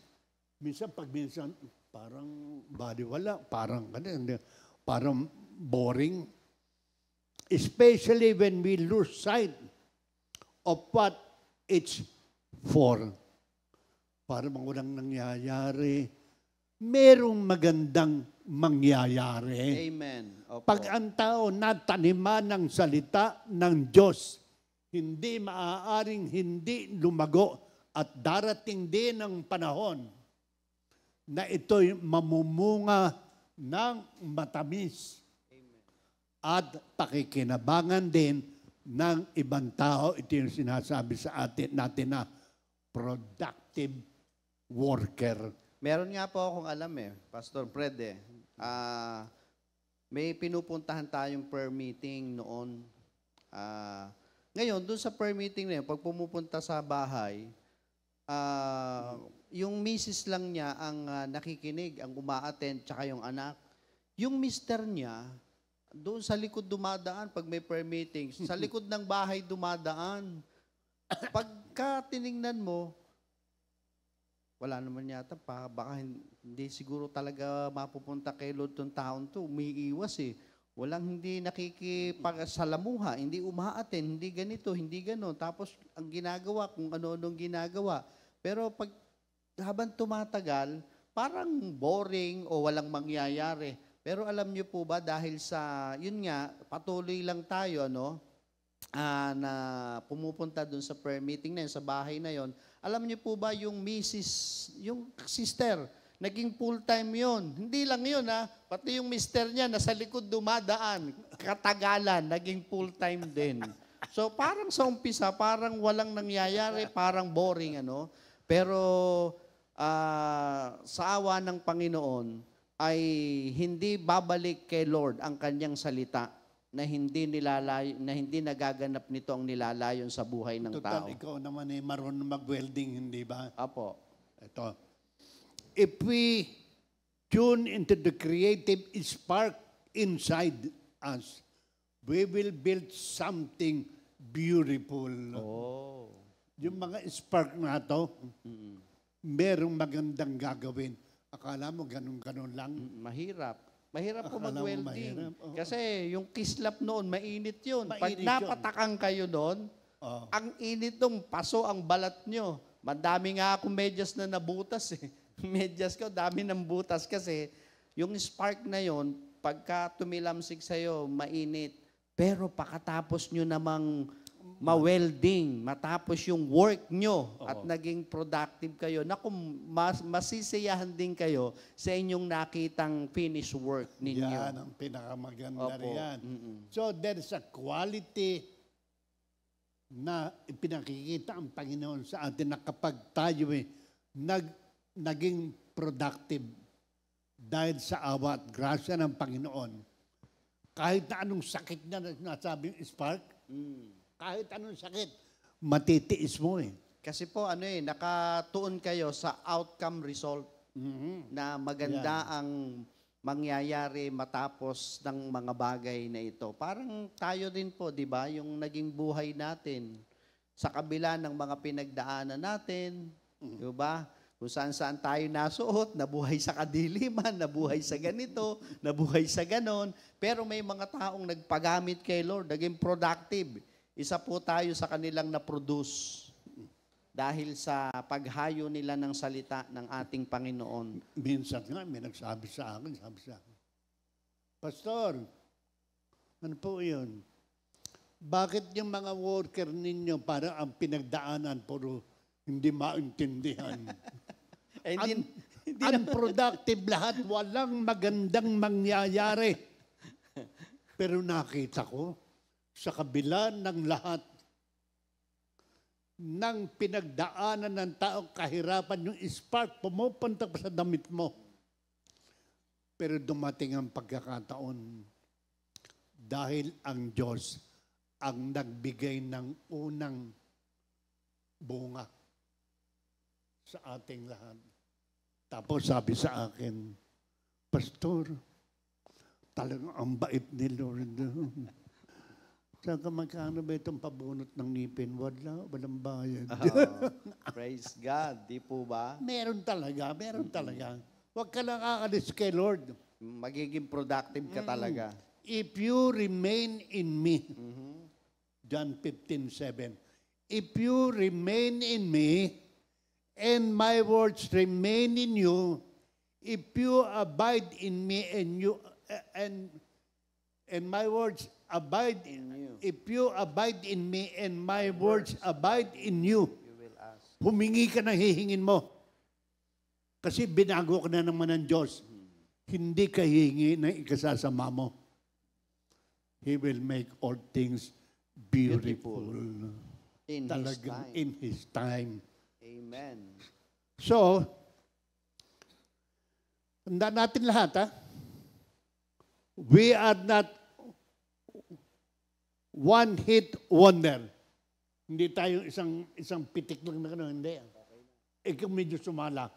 Minsan, parang baliwala, parang boring. Especially when we lose sight of what it's for. Para walang nangyayari, merong magandang mangyayari. Amen. Opo. Pag ang tao nataniman ng salita ng Diyos, hindi maaaring hindi lumago at darating din ang panahon na ito'y mamumunga ng matamis at pakikinabangan din ng ibang tao. Ito yung sinasabi sa atin natin na productive worker. Meron nga po akong alam Pastor Fred may pinupuntahan tayong prayer meeting noon. Ngayon, doon sa prayer meeting na yun, pag pumupunta sa bahay, yung misis lang niya ang nakikinig, ang uma-attend, tsaka yung anak. Yung mister niya, doon sa likod dumadaan pag may prayer meeting, sa likod ng bahay dumadaan. Pagka tiningnan mo, wala naman yata pa, baka hindi siguro talaga mapupunta kay Lord tong taon to, umiiwas Walang hindi nakikipag-salamuha, hindi umaaten, hindi ganito, hindi ganon. Tapos ang ginagawa, kung ano-anong ginagawa. Pero pag habang tumatagal, parang boring o walang mangyayari. Pero alam niyo po ba, dahil sa, yun nga, patuloy lang tayo, na pumupunta dun sa prayer meeting na yun, sa bahay na yun, alam niyo po ba yung yung sister, naging full-time yun. Hindi lang yun pati yung mister niya nasa likod dumadaan, katagalan, naging full-time din. So parang sa umpisa, parang walang nangyayari, parang boring Pero sa awa ng Panginoon ay hindi babalik kay Lord ang kanyang salita na hindi nagaganap nito ang nilalayon sa buhay ng tao. Total, ikaw naman marunong mag-welding, hindi ba? Apo. Ito. If we tune into the creative spark inside us, we will build something beautiful. Oh. Yung mga spark na to, merong magandang gagawin. Akala mo ganun-ganun lang. Mahirap. Mahirap po Akala mo mag-welding. mahirap, oo. Kasi yung kislap noon, mainit yun. Pag Mainit yun. napatakang kayo noon, ang init nung paso ang balat nyo. Madami nga akong medyas na nabutas Medyas ko, dami ng butas kasi yung spark na yon pagka tumilamsik sa'yo, mainit. Pero pakatapos nyo namang ma-welding, matapos yung work nyo at naging productive kayo, naku, masisiyahan din kayo sa inyong nakitang finished work ninyo. Yan ang pinakamaganda Opo. riyan. So there is a quality na ipinakikita ang Panginoon sa atin na kapag tayo naging productive dahil sa awa at grasya ng Panginoon, kahit na anong sakit na nasabing spark, kahit anong sakit, matitiis mo Kasi po, nakatuon kayo sa outcome result na maganda ang mangyayari matapos ng mga bagay na ito. Parang tayo din po, di ba, yung naging buhay natin sa kabila ng mga pinagdaanan natin, di ba? Kung saan-saan tayo nasuot, nabuhay sa kadiliman, nabuhay sa ganito, nabuhay sa ganon. Pero may mga taong nagpagamit kay Lord, naging productive. Isa po tayo sa kanilang na-produce dahil sa paghayo nila ng salita ng ating Panginoon. Minsan nga, may nagsabi sa akin, Pastor, ano po yun? Bakit yung mga worker ninyo parang ang pinagdaanan puro hindi maintindihan? Unproductive lahat, walang magandang mangyayari. Pero nakita ko, sa kabila ng lahat ng pinagdaanan ng tao, kahirapan, yung spark, pumupunta pa sa damit mo. Pero dumating ang pagkakataon dahil ang Diyos ang nagbigay ng unang bunga sa ating lahat. Tapos sabi sa akin, Pastor, talagang ang bait ni Lord. Saka magkano ba itong pabunot ng ngipin? Walang bayad. Praise God, di po ba? Meron talaga. Huwag ka lang aalis kay Lord. Magiging productive ka talaga. If you remain in me, John 15:7, if you remain in me, and my words remain in you, if you abide in me and my words abide in you. If you abide in me and my words abide in you, You will ask. humingi ka ng hihingin mo. Kasi binago ka na naman ng Diyos. Hindi ka hihingi ng ikasasama mo. He will make all things beautiful. In His Talagang time. in His time. Amen. So, tandaan natin lahat, ha? We are not one-hit wonder. Hindi tayo isang pitik lang na gano'n, hindi. Ikaw medyo sumala.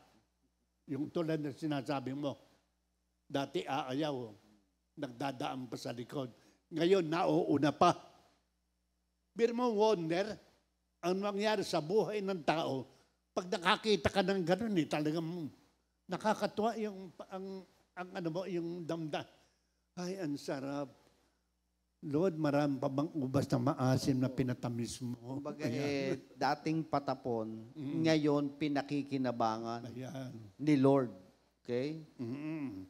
Yung tulad na sinasabi mo, dati aayaw, nagdadaan pa sa likod. Ngayon, nauuna pa. Pero mo wonder, ang mangyari sa buhay ng tao, pag nakakita ka ng gano'n, talagang nakakatuwa yung, yung damda. Ay, ang sarap. Lord, marami pa bang ubas na maasim na pinatamis mo? Kumbaga dating patapon, ngayon pinakikinabangan Ayan. ni Lord. Okay? Mm-mm.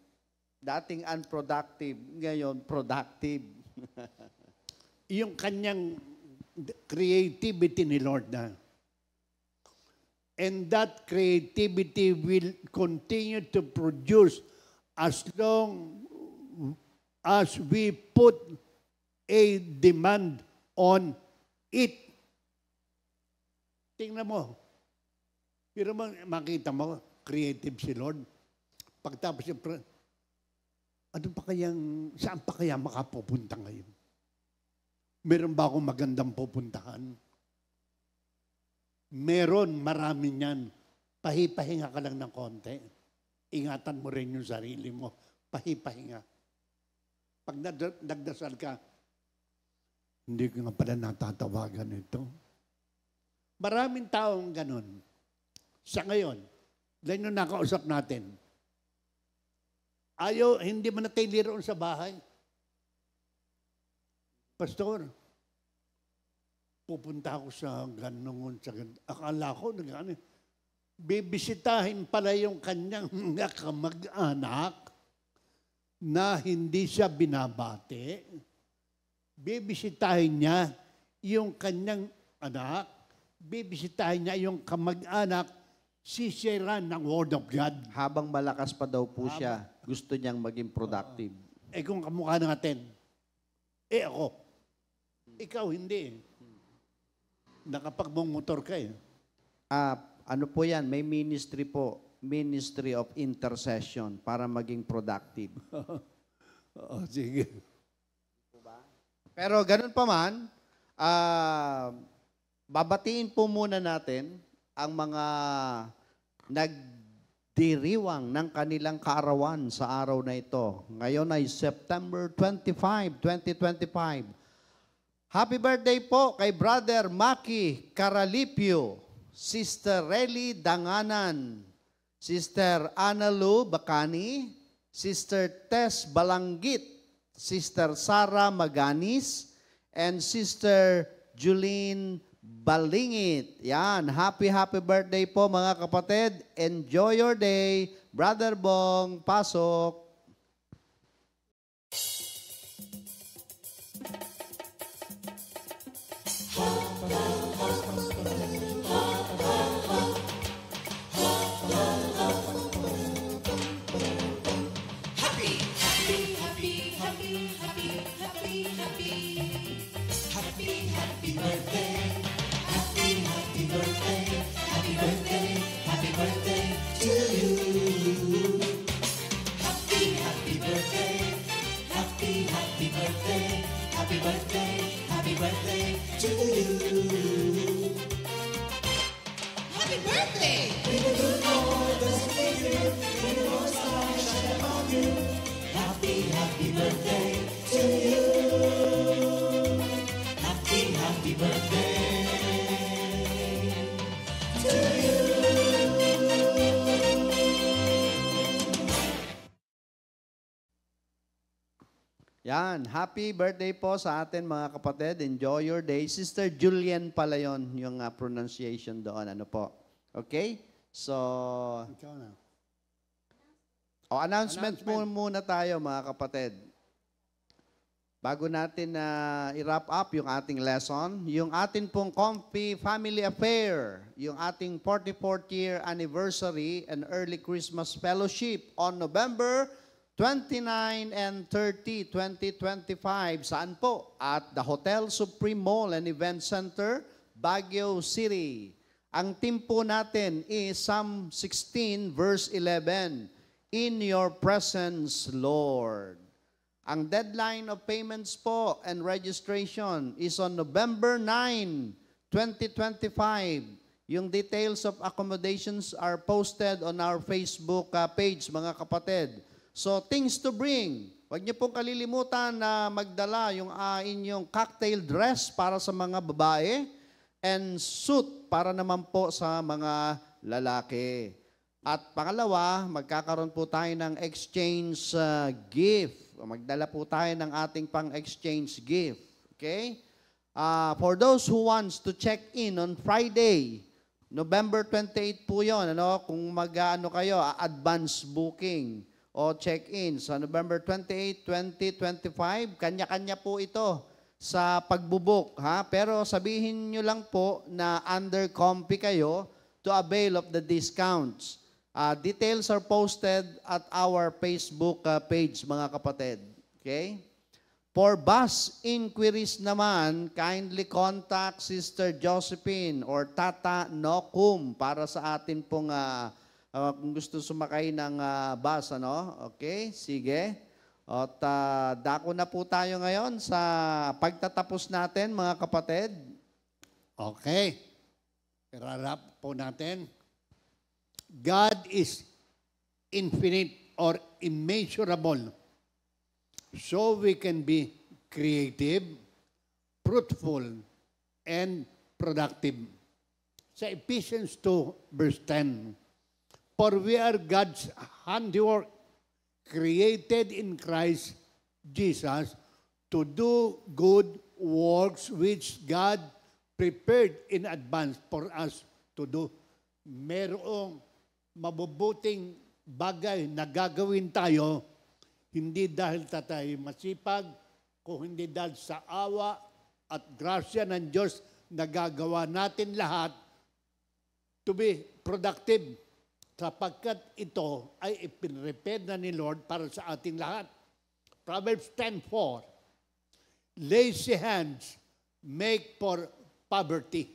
Dating unproductive, ngayon productive. Yung kanyang creativity ni Lord na. And that creativity will continue to produce as long as we put a demand on it. Tingnan mo. Pero makita mo, creative si Lord. Pagtapos yung saan pa kaya makapupunta ngayon? Meron ba akong magandang pupuntahan? Meron, marami niyan. Pahipahinga ka lang ng konti. Ingatan mo rin yung sarili mo. Pahipahinga. Pag nagdasal ka, hindi ko nga pala natatawagan ito. Maraming taong ganun. Sa ngayon, dahil nung nakausap natin, hindi man natili roon sa bahay. Pastor, pupunta ako sa ganun, akala ko, bibisitahin pala yung kanyang mga kamag-anak na hindi siya binabati. Bibisitahin niya yung kanyang anak, bibisitahin niya yung kamag-anak, sisiran ng Word of God. Habang malakas pa daw po siya, gusto niyang maging productive. Kung kamukha natin, ako, ikaw hindi. Nakapagmumotor ka eh. Ano po yan? May ministry po. Ministry of Intercession para maging productive. Sige. Pero ganun pa man, babatiin po muna natin ang mga nagdiriwang ng kanilang kaarawan sa araw na ito. Ngayon ay September 25, 2025. Happy birthday po kay Brother Maki Caralipio, Sister Relly Danganan, Sister Ana Lu Bacani, Sister Tess Balanggit, Sister Sara Maganis, and Sister Julene Balingit. Yan, happy birthday po mga kapatid. Enjoy your day. Brother Bong, pasok. Yan, happy birthday po sa atin mga kapatid. Enjoy your day. Sister Julian pala yun, yung pronunciation doon. Ano po? Okay? So, announcement muna tayo mga kapatid. bago natin i-wrap up yung ating lesson, yung atin pong Comfy Family Affair, yung ating 44th year anniversary and early Christmas fellowship on November 29 and 30, 2025. Saan po? At the Hotel Supreme Mall and Event Center, Baguio City. Ang team po natin is Psalm 16 verse 11, In your presence, Lord. Ang deadline of payments po and registration is on November 9, 2025. Yung details of accommodations are posted on our Facebook page, mga kapatid. So, things to bring. Huwag niyo pong kalilimutan na magdala yung inyong cocktail dress para sa mga babae and suit para naman po sa mga lalaki. At pangalawa, magkakaroon po tayo ng exchange gift. Magdala po tayo ng ating pang-exchange gift. Okay? For those who wants to check in on Friday, November 28 po yun. Kung mag-ano kayo, advance booking o check-in sa November 28, 2025, kanya-kanya po ito sa pagbubuk. Pero sabihin nyo lang po na under Comfy kayo to avail of the discounts. Details are posted at our Facebook page, mga kapatid. Okay? For bus inquiries naman, kindly contact Sister Josephine or Tata Nokum para sa atin pong kung gusto sumakay ng bus. Okay? Sige. At dako na po tayo ngayon sa pagtatapos natin, mga kapatid. Okay. I-wrap po natin. God is infinite or immeasurable. So we can be creative, fruitful, and productive. Sa Ephesians 2, verse 10, For we are God's handiwork, created in Christ Jesus to do good works which God prepared in advance for us to do. Merong mabubuting bagay na gagawin tayo, hindi dahil tayo masipag, kung hindi dahil sa awa at grasya ng Diyos na gagawa natin lahat to be productive, sapagkat ito ay ipinrepare na ni Lord para sa ating lahat. Proverbs 10:4, Lazy hands make for poverty,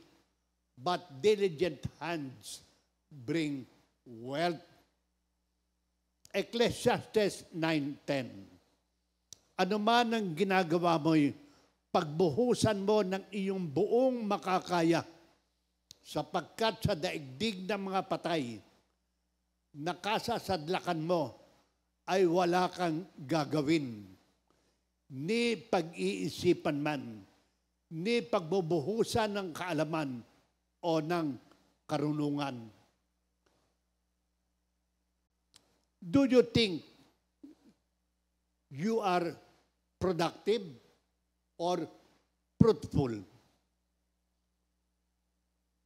but diligent hands bring wealth. Ecclesiastes 9:10. Ano man ang ginagawa mo'y pagbuhusan mo ng iyong buong makakaya, sapagkat sa daigdig ng mga patay, nakasasadlakan mo ay wala kang gagawin, ni pag-iisipan man, ni pagbubuhusan ng kaalaman o ng karunungan. Do you think you are productive or fruitful?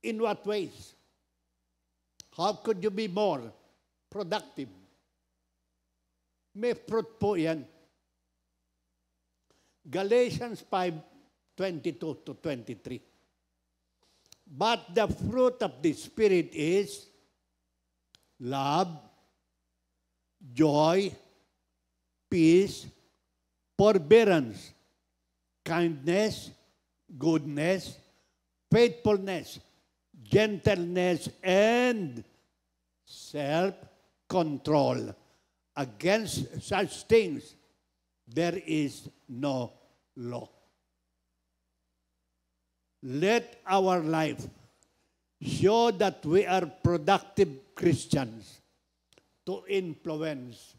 In what ways? How could you be more productive? May fruit po yan. Galatians 5:22 to 23. But the fruit of the Spirit is love, joy, peace, forbearance, kindness, goodness, faithfulness, gentleness, and self-control. Against such things, there is no law. Let our life show that we are productive Christians to influence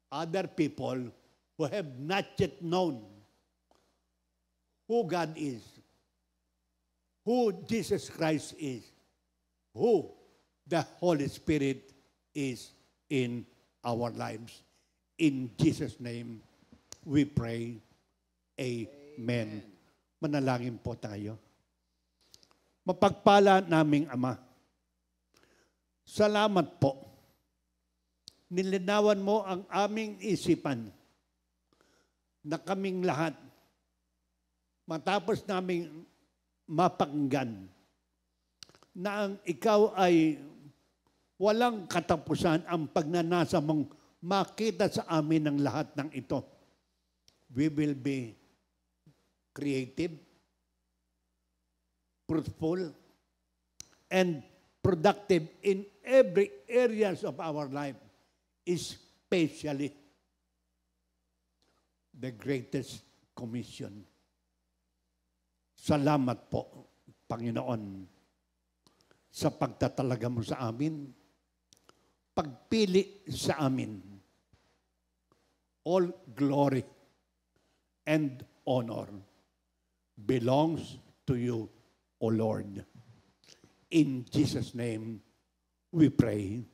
other people who have not yet known who God is, who Jesus Christ is, who the Holy Spirit is in our lives. In Jesus' name, we pray. Amen. Manalangin po tayo. Mapagpala naming Ama, salamat po. Nilinawan mo ang aming isipan na kaming lahat matapos namin mapakinggan na ang ikaw ay walang katapusan ang pagnanasa mong makita sa amin ng lahat ng ito. We will be creative, fruitful, and productive in every areas of our life, especially the greatest commission. Salamat po, Panginoon, sa pagtatalaga mo sa amin, pagpili sa amin. All glory and honor belongs to you, O Lord. In Jesus' name, we pray.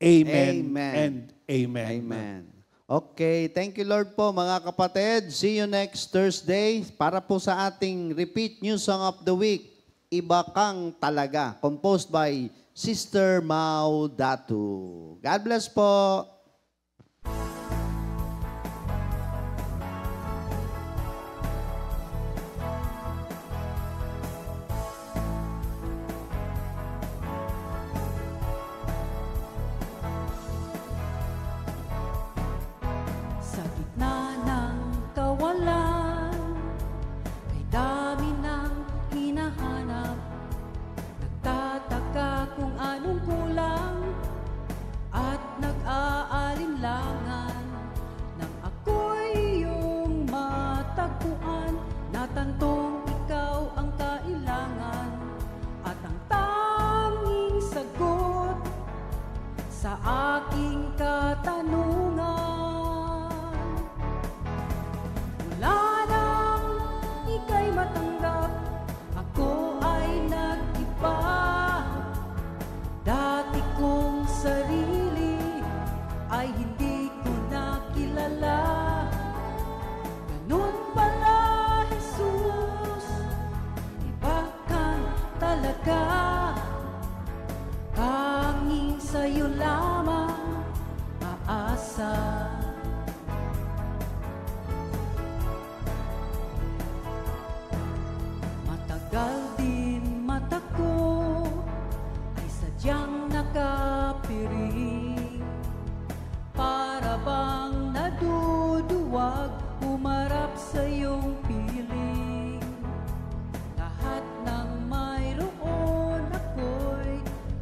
Amen, Amen. and amen. Amen. Okay, thank you Lord po mga kapatid. See you next Thursday para po sa ating repeat new song of the week, Iba Kang Talaga, composed by Sister Mau Datu. God bless po. Sa gitna ng kawalan, kay dami ng hinahanap, nagtataka kung anong kulang at nag-aalinlangan. Nang ako'y iyong matagpuan, natantong ikaw ang kailangan at ang tanging sagot sa aking katanungan. Wala nang ika'y matanggap, ako ay nag-iba. Dati kong sarili ay hindi ko nakilala. Ganun pala, Jesus, iba kang talaga. Tanging sa'yo lamang aasa. Matagal din mata ko ay sadyang nakapiring, para bang naduduwag humarap sa iyong piling. Lahat ng mayroon ako'y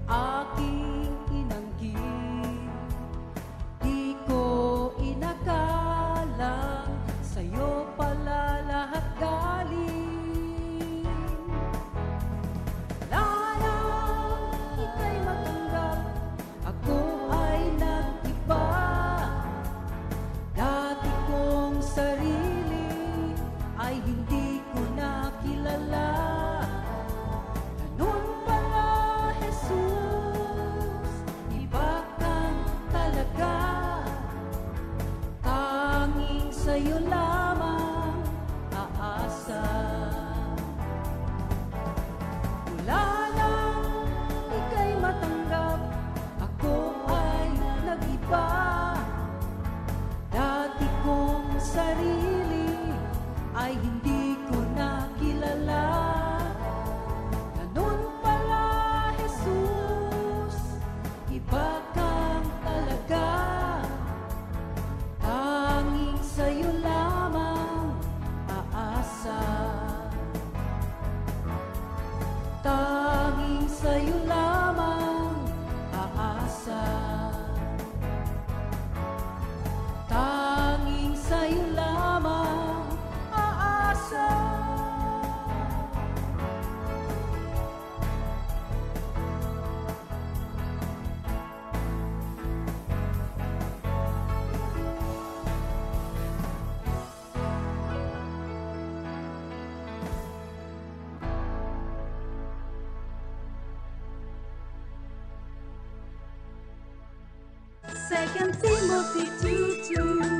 aking inanggit. Di ko inakalang sa'yo pala lahat galing. Wala nang ika'y matanggap, ako ay nag-iba. Dati kong sarili ay hindi ko nakilala. Ganun pala, Jesus, iba kang talaga. Tanging sa'yo lamang aasa. Wala nang ika'y matanggap, ako ay nag-iba. Dati kong sarili ay hindi ko nakilala. Ganun pala, Jesus, iba kang talaga. Tanging sa'yo lamang aasa. Tanging sa'yo lamang aasa. Tanging sa'yo lamang aasa. Second Timothy 2:2